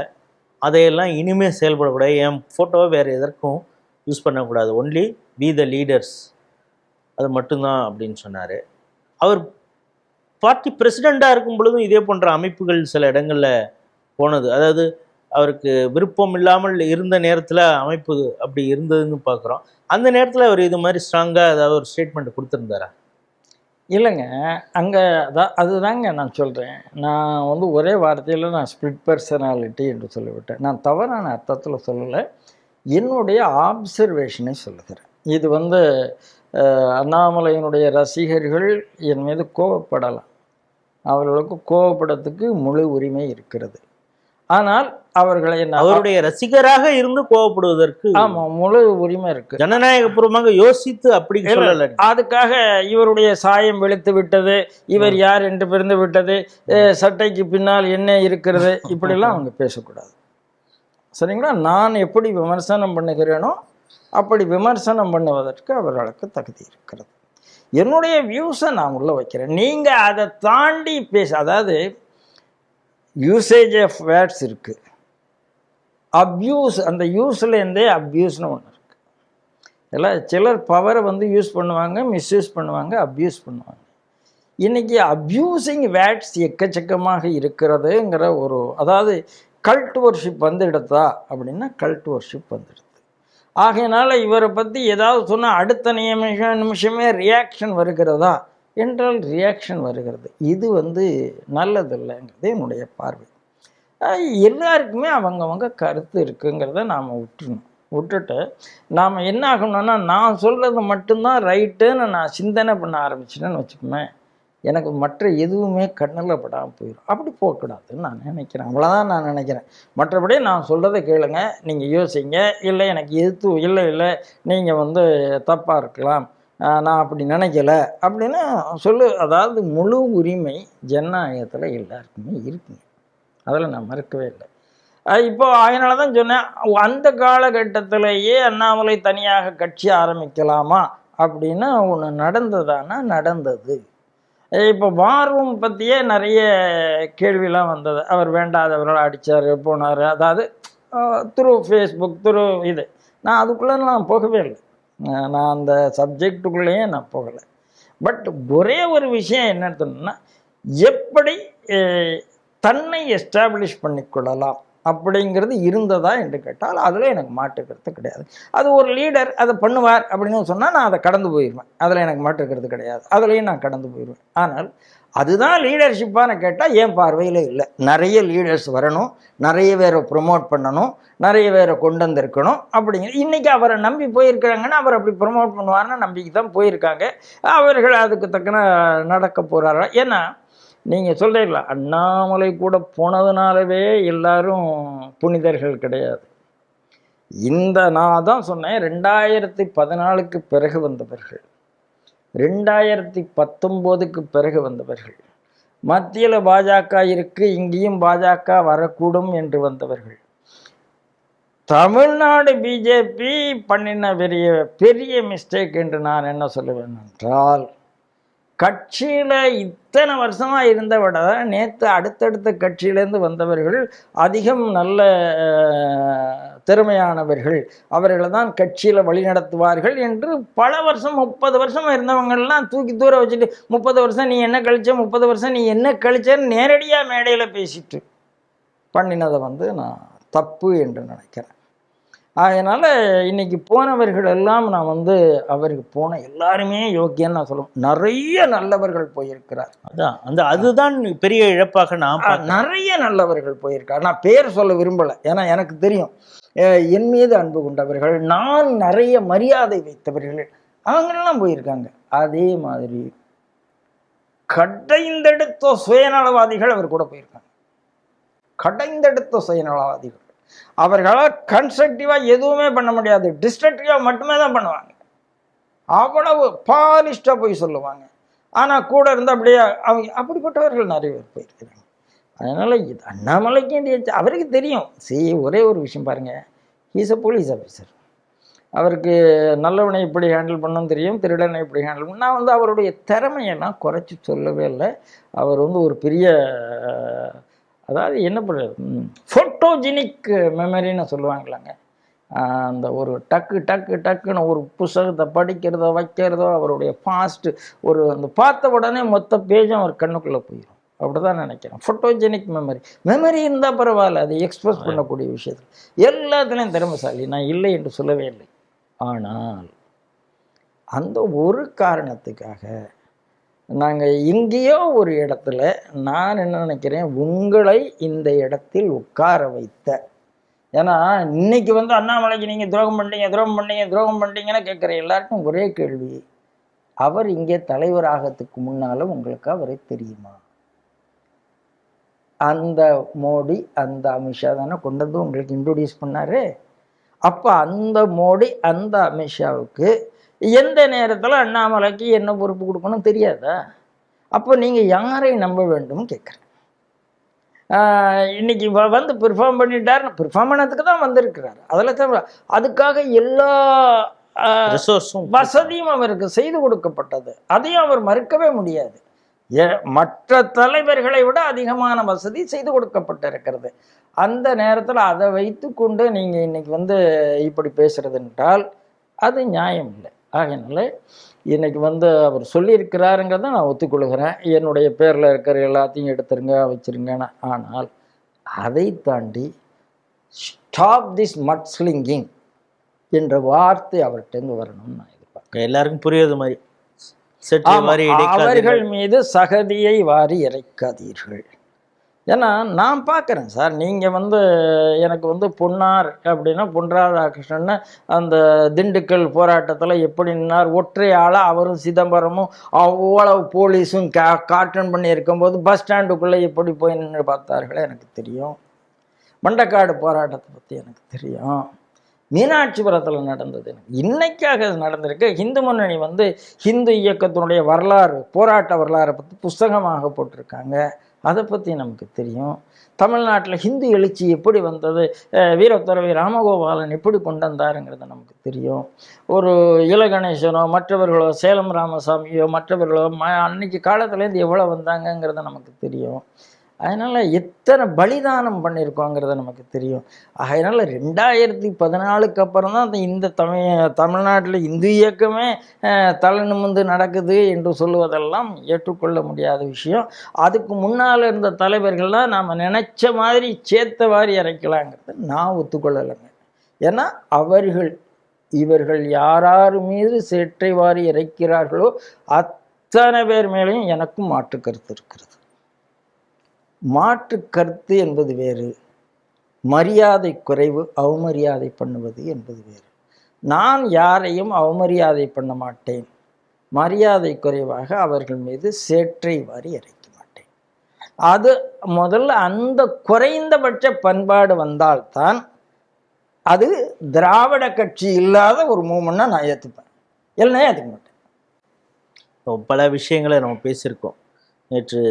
அதையெல்லாம் இனிமேல் செயல்படக்கூடாது, என் ஃபோட்டோவை வேறு எதற்கும் யூஸ் பண்ணக்கூடாது, ஒன்லி பி த லீடர்ஸ், அது மட்டும்தான் அப்படின்னு சொன்னார். அவர் பார்ட்டி பிரசிடெண்ட்டாக இருக்கும் பொழுதும் இதே போன்ற அமைப்புகள் சில இடங்களில் போனது, அதாவது அவருக்கு விருப்பம் இல்லாமல் இருந்த நேரத்தில் அமைப்பு அப்படி இருந்ததுன்னு பார்க்குறோம். அந்த நேரத்தில் அவர் இது மாதிரி ஸ்ட்ராங்காக ஏதாவது ஒரு ஸ்டேட்மெண்ட் கொடுத்துருந்தாரா? இல்லைங்க, அங்கே அதுதாங்க நான் சொல்கிறேன். நான் ஒரே வார்த்தையில் நான் ஸ்பிளிட் பர்சனாலிட்டி என்று சொல்லிவிட்டேன். நான் தவறான அர்த்தத்தில் சொல்லலை, என்னுடைய ஆப்சர்வேஷனை சொல்லுகிறேன். இது அண்ணாமலையினுடைய ரசிகர்கள் என் மீது கோபப்படலாம், அவர்களுக்கு கோபப்படத்துக்கு முழு உரிமை இருக்கிறது. ஆனால் அவர்களை அவருடைய ரசிகராக இருந்து கோபப்படுவதற்கு முழு உரிமை இருக்கு, ஜனநாயகபூர்வமாக யோசித்து அப்படி சொல்லல. அதுக்காக இவருடைய சாயம் வெளுத்து விட்டது, இவர் யார் என்று பிறந்து விட்டது, சட்டைக்கு பின்னால் என்ன இருக்கிறது, இப்படிலாம் அவங்க பேசக்கூடாது. சரிங்களா? நான் எப்படி விமர்சனம் பண்ணுகிறேனோ அப்படி விமர்சனம் பண்ணுவதற்கு அவர்களுக்கு தகுதி இருக்கிறது. என்னுடைய வியூஸை நான் உள்ள வைக்கிறேன். நீங்கள் அதை தாண்டி அதாவது யூசேஜ் ஆஃப் வேர்ட்ஸ் இருக்குது, அப்யூஸ், அந்த யூஸ்லேருந்தே அப்யூஸ்னு ஒன்று இருக்குது. எல்லாம் சிலர் பவரை வந்து யூஸ் பண்ணுவாங்க, மிஸ்யூஸ் பண்ணுவாங்க, அப்யூஸ் பண்ணுவாங்க. இன்றைக்கி அப்யூசிங் வேட்ஸ் எக்கச்சக்கமாக இருக்கிறதுங்கிற ஒரு, அதாவது கல்ட் வர்ஷிப் வந்துடுதா அப்படின்னா கல்ட் வர்ஷிப் வந்துடுது. ஆகையினால இவரை பற்றி ஏதாவது சொன்னால் அடுத்த நிமிஷமே ரியாக்ஷன் வருகிறதா என்றால் ரியாக்ஷன் வருகிறது. இது வந்து நல்லதில்லைங்கிறது என்னுடைய பார்வை. எல்லாருக்குமே அவங்கவங்க கருத்து இருக்குங்கிறத நாம் விட்டுட்டு நாம் என்ன ஆகணும்னா, நான் சொல்கிறது மட்டும்தான் ரைட்டுன்னு நான் சிந்தனை பண்ண ஆரம்பிச்சிட்டேன்னு வச்சுக்கோமே, எனக்கு மற்ற எதுவுமே கண்ணில் படாமல் போயிடும். அப்படி போகக்கூடாதுன்னு நான் நினைக்கிறேன். அவ்வளோதான் நான் நினைக்கிறேன். மற்றபடி நான் சொல்கிறத கேளுங்க, நீங்கள் யோசிங்க. இல்லை எனக்கு எது இல்லை நீங்கள் வந்து தப்பாக இருக்கலாம், நான் அப்படி நினைக்கல அப்படின்னு சொல்லு. அதாவது முழு உரிமை ஜனநாயகத்தில் எல்லாருக்குமே இருக்குங்க, அதில் நான் மறுக்கவே இல்லை. இப்போ அதனால தான் சொன்னேன், அந்த காலகட்டத்திலேயே அண்ணாமலை தனியாக கட்சி ஆரம்பிக்கலாமா அப்படின்னு ஒன்று நடந்ததானா நடந்தது. இப்போ வார் ரூம் பற்றியே நிறைய கேள்விலாம் வந்தது. அவர் வேண்டாதவர்கள் அடித்தார் போனார், அதாவது த்ரூ ஃபேஸ்புக் த்ரூ இது. நான் அதுக்குள்ளே நான் போகவே இல்லை, நான் அந்த சப்ஜெக்டுக்குள்ளேயே நான் போகலை. பட் ஒரே ஒரு விஷயம் என்னன்னு சொன்னோன்னா, எப்படி தன்னை எஸ்டாப்ளிஷ் பண்ணிக்கொள்ளலாம் அப்படிங்கிறது இருந்ததா என்று கேட்டால் அதில் எனக்கு மாற்றுக்கிறது கிடையாது. அது ஒரு லீடர் அதை பண்ணுவார் அப்படின்னு சொன்னால் நான் அதை கடந்து போயிடுவேன், அதில் எனக்கு மாற்றுக்கிறது கிடையாது, அதுலேயும் நான் கடந்து போயிடுவேன். ஆனால் அதுதான் லீடர்ஷிப்பான கேட்டால் என் பார்வையில் இல்லை. நிறைய லீடர்ஸ் வரணும், நிறைய பேரை ப்ரொமோட் பண்ணணும், நிறைய பேரை கொண்டு வந்திருக்கணும் அப்படிங்கிறது. இன்றைக்கி அவரை நம்பி போயிருக்கிறாங்கன்னா அவர் அப்படி ப்ரொமோட் பண்ணுவார்னு நம்பிக்கை தான் போயிருக்காங்க. அவர்கள் அதுக்கு தக்கன நடக்க போகிறாரா? ஏன்னா நீங்கள் சொல்கிறீங்களா, அண்ணாமலை கூட போனதுனாலவே எல்லாரும் புனிதர்கள் கிடையாது. இந்த நான் தான் சொன்னேன், 2014க்கு பிறகு வந்தவர்கள், 2019க்கு பிறகு வந்தவர்கள், மத்தியில் பாஜக இருக்குது, இங்கேயும் பாஜக வரக்கூடும் என்று வந்தவர்கள், தமிழ்நாடு பிஜேபி பண்ணின பெரிய மிஸ்டேக் என்று நான் என்ன சொல்லுவேன் என்றால், கட்சியில் இத்தனை வருஷமாக இருந்த விட நேற்று அடுத்தடுத்த கட்சியிலேருந்து வந்தவர்கள் அதிகம் நல்ல திறமையானவர்கள், அவர்களை தான் கட்சியில் வழிநடத்துவார்கள் என்று பல வருஷம் 30 வருஷம் இருந்தவங்கள்லாம் தூக்கி தூர வச்சுட்டு 30 வருஷம் நீ என்ன கழிச்ச, 30 வருஷம் நீ என்ன கழிச்சன்னு நேரடியாக மேடையில் பேசிட்டு பண்ணினதை வந்து நான் தப்பு என்று நினைக்கிறேன். அதனால் இன்றைக்கி போனவர்கள் எல்லாம் நான் வந்து அவருக்கு போன எல்லாருமே யோக்கியன்னு நான் சொல்லுவேன். நிறைய நல்லவர்கள் போயிருக்கிறார். அதுதான் பெரிய இழப்பாக நான் நிறைய நல்லவர்கள் போயிருக்கார். நான் பேர் சொல்ல விரும்பலை, ஏன்னா எனக்கு தெரியும் என் மீது அன்பு கொண்டவர்கள், நான் நிறைய மரியாதை வைத்தவர்கள், அவங்களெல்லாம் போயிருக்காங்க. அதே மாதிரி கடைந்தெடுத்த சுயநலவாதிகள் அவர் கூட போயிருக்காங்க. கடைந்தெடுத்த சுயநலவாதிகள் அவர்களால் கன்ஸ்ட்ரக்டிவாக எதுவுமே பண்ண முடியாது, டிஸ்ட்ரக்டிவாக மட்டுமே தான் பண்ணுவாங்க. அவ்வளவு பாலிஷ்டாக போய் சொல்லுவாங்க. ஆனால் கூட இருந்து அப்படியே அவங்க அப்படிப்பட்டவர்கள் நிறைய பேர் போயிருக்கிறாங்க. அதனால் இது அண்ணாமலைக்கு அவருக்கு தெரியும். ஒரே ஒரு விஷயம் பாருங்கள், ஹீஸ் அ போலீஸ் ஆஃபீஸர். அவருக்கு நல்லவனை எப்படி ஹேண்டில் பண்ணணும் தெரியும், திருடனை எப்படி ஹேண்டில் பண்ண. நான் வந்து அவருடைய திறமையெல்லாம் குறைச்சி சொல்லவே இல்லை. அவர் வந்து ஒரு பெரிய, அதாவது என்ன பண்ணுறது, ஃபோட்டோஜெனிக் மெமரின்னு சொல்லுவாங்களாங்க. அந்த ஒரு டக்குன்னு ஒரு புத்தகத்தை படிக்கிறதோ வைக்கிறதோ அவருடைய ஃபாஸ்ட்டு, ஒரு அந்த பார்த்த உடனே மொத்த பேஜும் அவர் கண்ணுக்குள்ளே போயிடும். அப்படி தான் நினைக்கிறேன். ஃபோட்டோஜெனிக் மெமரி இருந்தால் பரவாயில்ல, அதை எக்ஸ்பிரஸ் பண்ணக்கூடிய விஷயத்தில் எல்லாத்துலேயும் திறமைசாலி, நான் இல்லை என்று சொல்லவே இல்லை. ஆனால் அந்த ஒரு காரணத்துக்காக நாங்கள் எங்கேயோ ஒரு இடத்துல, நான் என்ன நினைக்கிறேன், உங்களை இந்த இடத்தில் உட்கார வைத்த, ஏன்னா இன்னைக்கு வந்து அண்ணாமலைக்கு நீங்கள் துரோகம் பண்ணிட்டீங்கன்னு கேட்குற எல்லாருக்கும் ஒரே கேள்வி, அவர் இங்கே தலைவராகத்துக்கு முன்னால் உங்களுக்கு அவரை தெரியுமா? அந்த மோடி அந்த அமித்ஷா தானே கொண்டு வந்து உங்களுக்கு இன்ட்ரோடியூஸ் பண்ணாரு. அப்போ அந்த மோடி அந்த அமித்ஷாவுக்கு எந்த நேரத்தில் அண்ணாமலைக்கு என்ன பொறுப்பு கொடுக்கணும் தெரியாதா? அப்போ நீங்கள் யாரை நம்ப வேண்டும் கேட்குறேன். இன்னைக்கு வந்து பெர்ஃபார்ம் பண்ணிட்டாருன்னு பெர்ஃபார்ம் பண்ணதுக்கு தான் வந்திருக்கிறார். அதில் தான் அதுக்காக எல்லா வசதியும் அவருக்கு செய்து கொடுக்கப்பட்டது. அதையும் அவர் மறுக்கவே முடியாது. மற்ற தலைவர்களை விட அதிகமான வசதி செய்து கொடுக்கப்பட்டிருக்கிறது. அந்த நேரத்தில் அதை வைத்து கொண்டு நீங்கள் இன்னைக்கு வந்து இப்படி பேசுறது என்றால் அது நியாயம் இல்லை. ஆகையினால இன்னைக்கு வந்து அவர் சொல்லியிருக்கிறாருங்கிறத நான் ஒத்துக்கொள்கிறேன். என்னுடைய பேரில் இருக்கிற எல்லாத்தையும் எடுத்துருங்க வச்சிருங்கன்னு. ஆனால் அதை தாண்டி ஸ்டாப் திஸ் மட்ஸ்லிங்கிங் என்ற வார்த்தை அவர்கிட்ட வரணும்னு நான் எதிர்பார்க்கிறேன். எல்லாருக்கும் புரியுது மாதிரி அவர்கள் மீது சகதியை வாரி இறைக்காதீர்கள். ஏன்னா நான் பார்க்குறேன் சார், நீங்கள் வந்து எனக்கு வந்து பொன்னார் அப்படின்னா பொன் ராதாகிருஷ்ணன் அந்த திண்டுக்கல் போராட்டத்தில் எப்படி நின்னார், ஒற்றை ஆளாக அவரும் சிதம்பரமும் அவ்வளவு போலீஸும் காட்டன் பண்ணி இருக்கும்போது பஸ் ஸ்டாண்டுக்குள்ளே எப்படி போய் நின்று பார்த்தார்களே எனக்கு தெரியும். மண்டக்காடு போராட்டத்தை பற்றி எனக்கு தெரியும். மீனாட்சிபுரத்தில் நடந்தது இன்னைக்காக நடந்திருக்கு. இந்து முன்னணி வந்து ஹிந்து இயக்கத்தினுடைய வரலாறு, போராட்ட வரலாறை பற்றி புஸ்தகமாக போட்டிருக்காங்க. அதை பற்றி நமக்கு தெரியும். தமிழ்நாட்டில் ஹிந்து எழுச்சி எப்படி வந்தது, வீரத்துறவி ராமகோபாலன் எப்படி கொண்டு வந்தாருங்கிறது நமக்கு தெரியும். ஒரு இலகணேசனோ மற்றவர்களோ சேலம் ராமசாமியோ மற்றவர்களோ அன்னைக்கு காலத்துலேருந்து எவ்வளோ வந்தாங்கங்கிறது நமக்கு தெரியும். அதனால் எத்தனை பலிதானம் பண்ணியிருக்கோங்கிறத நமக்கு தெரியும். அதனால் 2014 அப்புறம் தான் இந்த தமிழ்நாட்டில் இந்து இயக்கமே தலை நிமிர்ந்து நடக்குது என்று சொல்லுவதெல்லாம் ஏற்றுக்கொள்ள முடியாத விஷயம். அதுக்கு முன்னால் இருந்த தலைவர்கள்லாம் நாம் நினச்ச மாதிரி சேத்தவாரி இறைக்கலாங்கிறத நான் ஒத்துக்கொள்ளலைங்க. ஏன்னா இவர்கள் யார் மீது சேற்றை வாரி இறைக்கிறார்களோ அத்தனை பேர் மேலேயும் எனக்கும் மாற்று கருத்து இருக்கிறது. மாற்று கருத்து என்பது வேறு, மரியாதை குறைவு அவமரியாதை பண்ணுவது என்பது வேறு. நான் யாரையும் அவமரியாதை பண்ண மாட்டேன், மரியாதை குறைவாக அவர்கள் மீது சேற்றை வாரி இறைக்க மாட்டேன். அது முதல்ல அந்த குறைந்தபட்ச பண்பாடு வந்தால்தான் அது திராவிட கட்சி இல்லாத ஒரு மூமெண்ட்னா நான் ஏற்றுப்பேன், இல்லைன்னா ஏற்றுக்க மாட்டேன். பல விஷயங்களை நம்ம பேசியிருக்கோம். நேற்று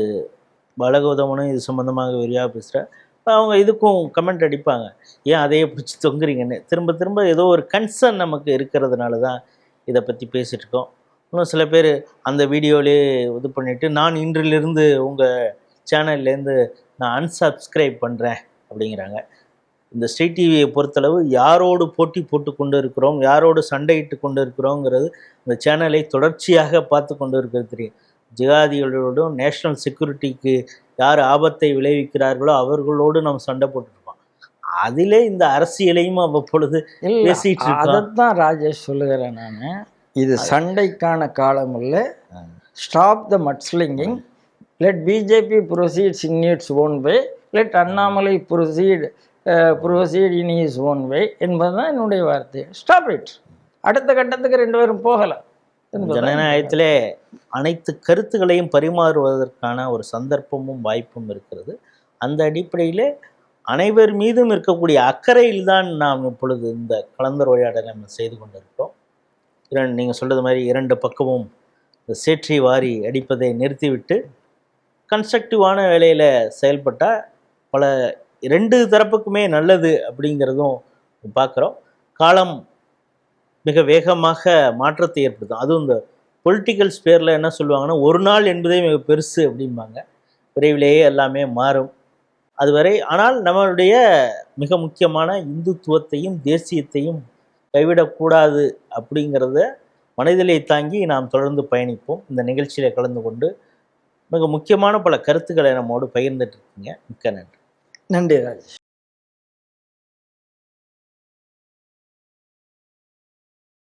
பாலகௌதமனும் இது சம்மந்தமாக விரிவாக பேசுகிறேன். அவங்க இதுக்கும் கமெண்ட் அடிப்பாங்க, ஏன் அதையே பிடிச்சி தொங்குறீங்கன்னு. திரும்ப திரும்ப ஏதோ ஒரு கன்சர்ன் நமக்கு இருக்கிறதுனால தான் இதை பற்றி பேசிகிட்டு இருக்கோம். இன்னும் சில பேர் அந்த வீடியோவிலே இது பண்ணிவிட்டு நான் இன்றிலிருந்து உங்கள் சேனல்லேருந்து நான் அன்சப்ஸ்கிரைப் பண்ணுறேன் அப்படிங்கிறாங்க. இந்த ஸ்ட்ரீட் டிவியை பொறுத்தளவு யாரோடு போட்டி போட்டு கொண்டு இருக்கிறோம், யாரோடு சண்டையிட்டு கொண்டு இருக்கிறோங்கிறது இந்த சேனலை தொடர்ச்சியாக பார்த்து கொண்டு இருக்கிறது தெரியும். ஜிகாதிகளோடும் நேஷனல் செக்யூரிட்டிக்கு யார் ஆபத்தை விளைவிக்கிறார்களோ அவர்களோடு நம்ம சண்டை போட்டுருப்போம். அதிலே இந்த அரசியலையும் அவ்வப்பொழுது பேசிட்டு இருக்கோம். அதைத்தான் ராஜேஷ் சொல்லுகிறேன் நான். இது சண்டைக்கான காலம் இல்லை. Stop the mudslinging, let BJP proceeds in its own way, let Annamalai proceed in is own way என்பதுதான் என்னுடைய வார்த்தை. Stop it. அடுத்த கட்டத்துக்கு ரெண்டு பேரும் போகலாம். ஜனநாயகத்திலே அனைத்து கருத்துக்களையும் பரிமாறுவதற்கான ஒரு சந்தர்ப்பமும் வாய்ப்பும் இருக்கிறது. அந்த அடிப்படையில் அனைவர் மீதும் இருக்கக்கூடிய அக்கறையில்தான் நாம் இப்பொழுது இந்த கலந்துரையாடலை நம்ம செய்து கொண்டிருக்கிறோம். நீங்கள் சொல்கிறது மாதிரி இரண்டு பக்கமும் இந்த சேற்றி வாரி அடிப்பதை நிறுத்திவிட்டு கன்ஸ்ட்ரக்டிவான வேலையில் செயல்பட்டால் பல ரெண்டு தரப்புக்குமே நல்லது அப்படிங்கிறதும் பார்க்குறோம். காலம் மிக வேகமாக மாற்றத்தை ஏற்படுத்தும். அதுவும் இந்த பொலிட்டிக்கல் ஸ்பேரில் என்ன சொல்லுவாங்கன்னா, ஒரு நாள் என்பதே மிக பெருசு அப்படிம்பாங்க. விரைவிலேயே எல்லாமே மாறும் அதுவரை. ஆனால் நம்மளுடைய மிக முக்கியமான இந்துத்துவத்தையும் தேசியத்தையும் கைவிடக்கூடாது அப்படிங்கிறத மனதிலே தாங்கி நாம் தொடர்ந்து பயணிப்போம். இந்த நிகழ்ச்சியில் கலந்து கொண்டு மிக முக்கியமான பல கருத்துக்களை நம்மோடு பகிர்ந்துட்டு இருக்கீங்க. மிக்க நன்றி. நன்றி ராஜேஷ்.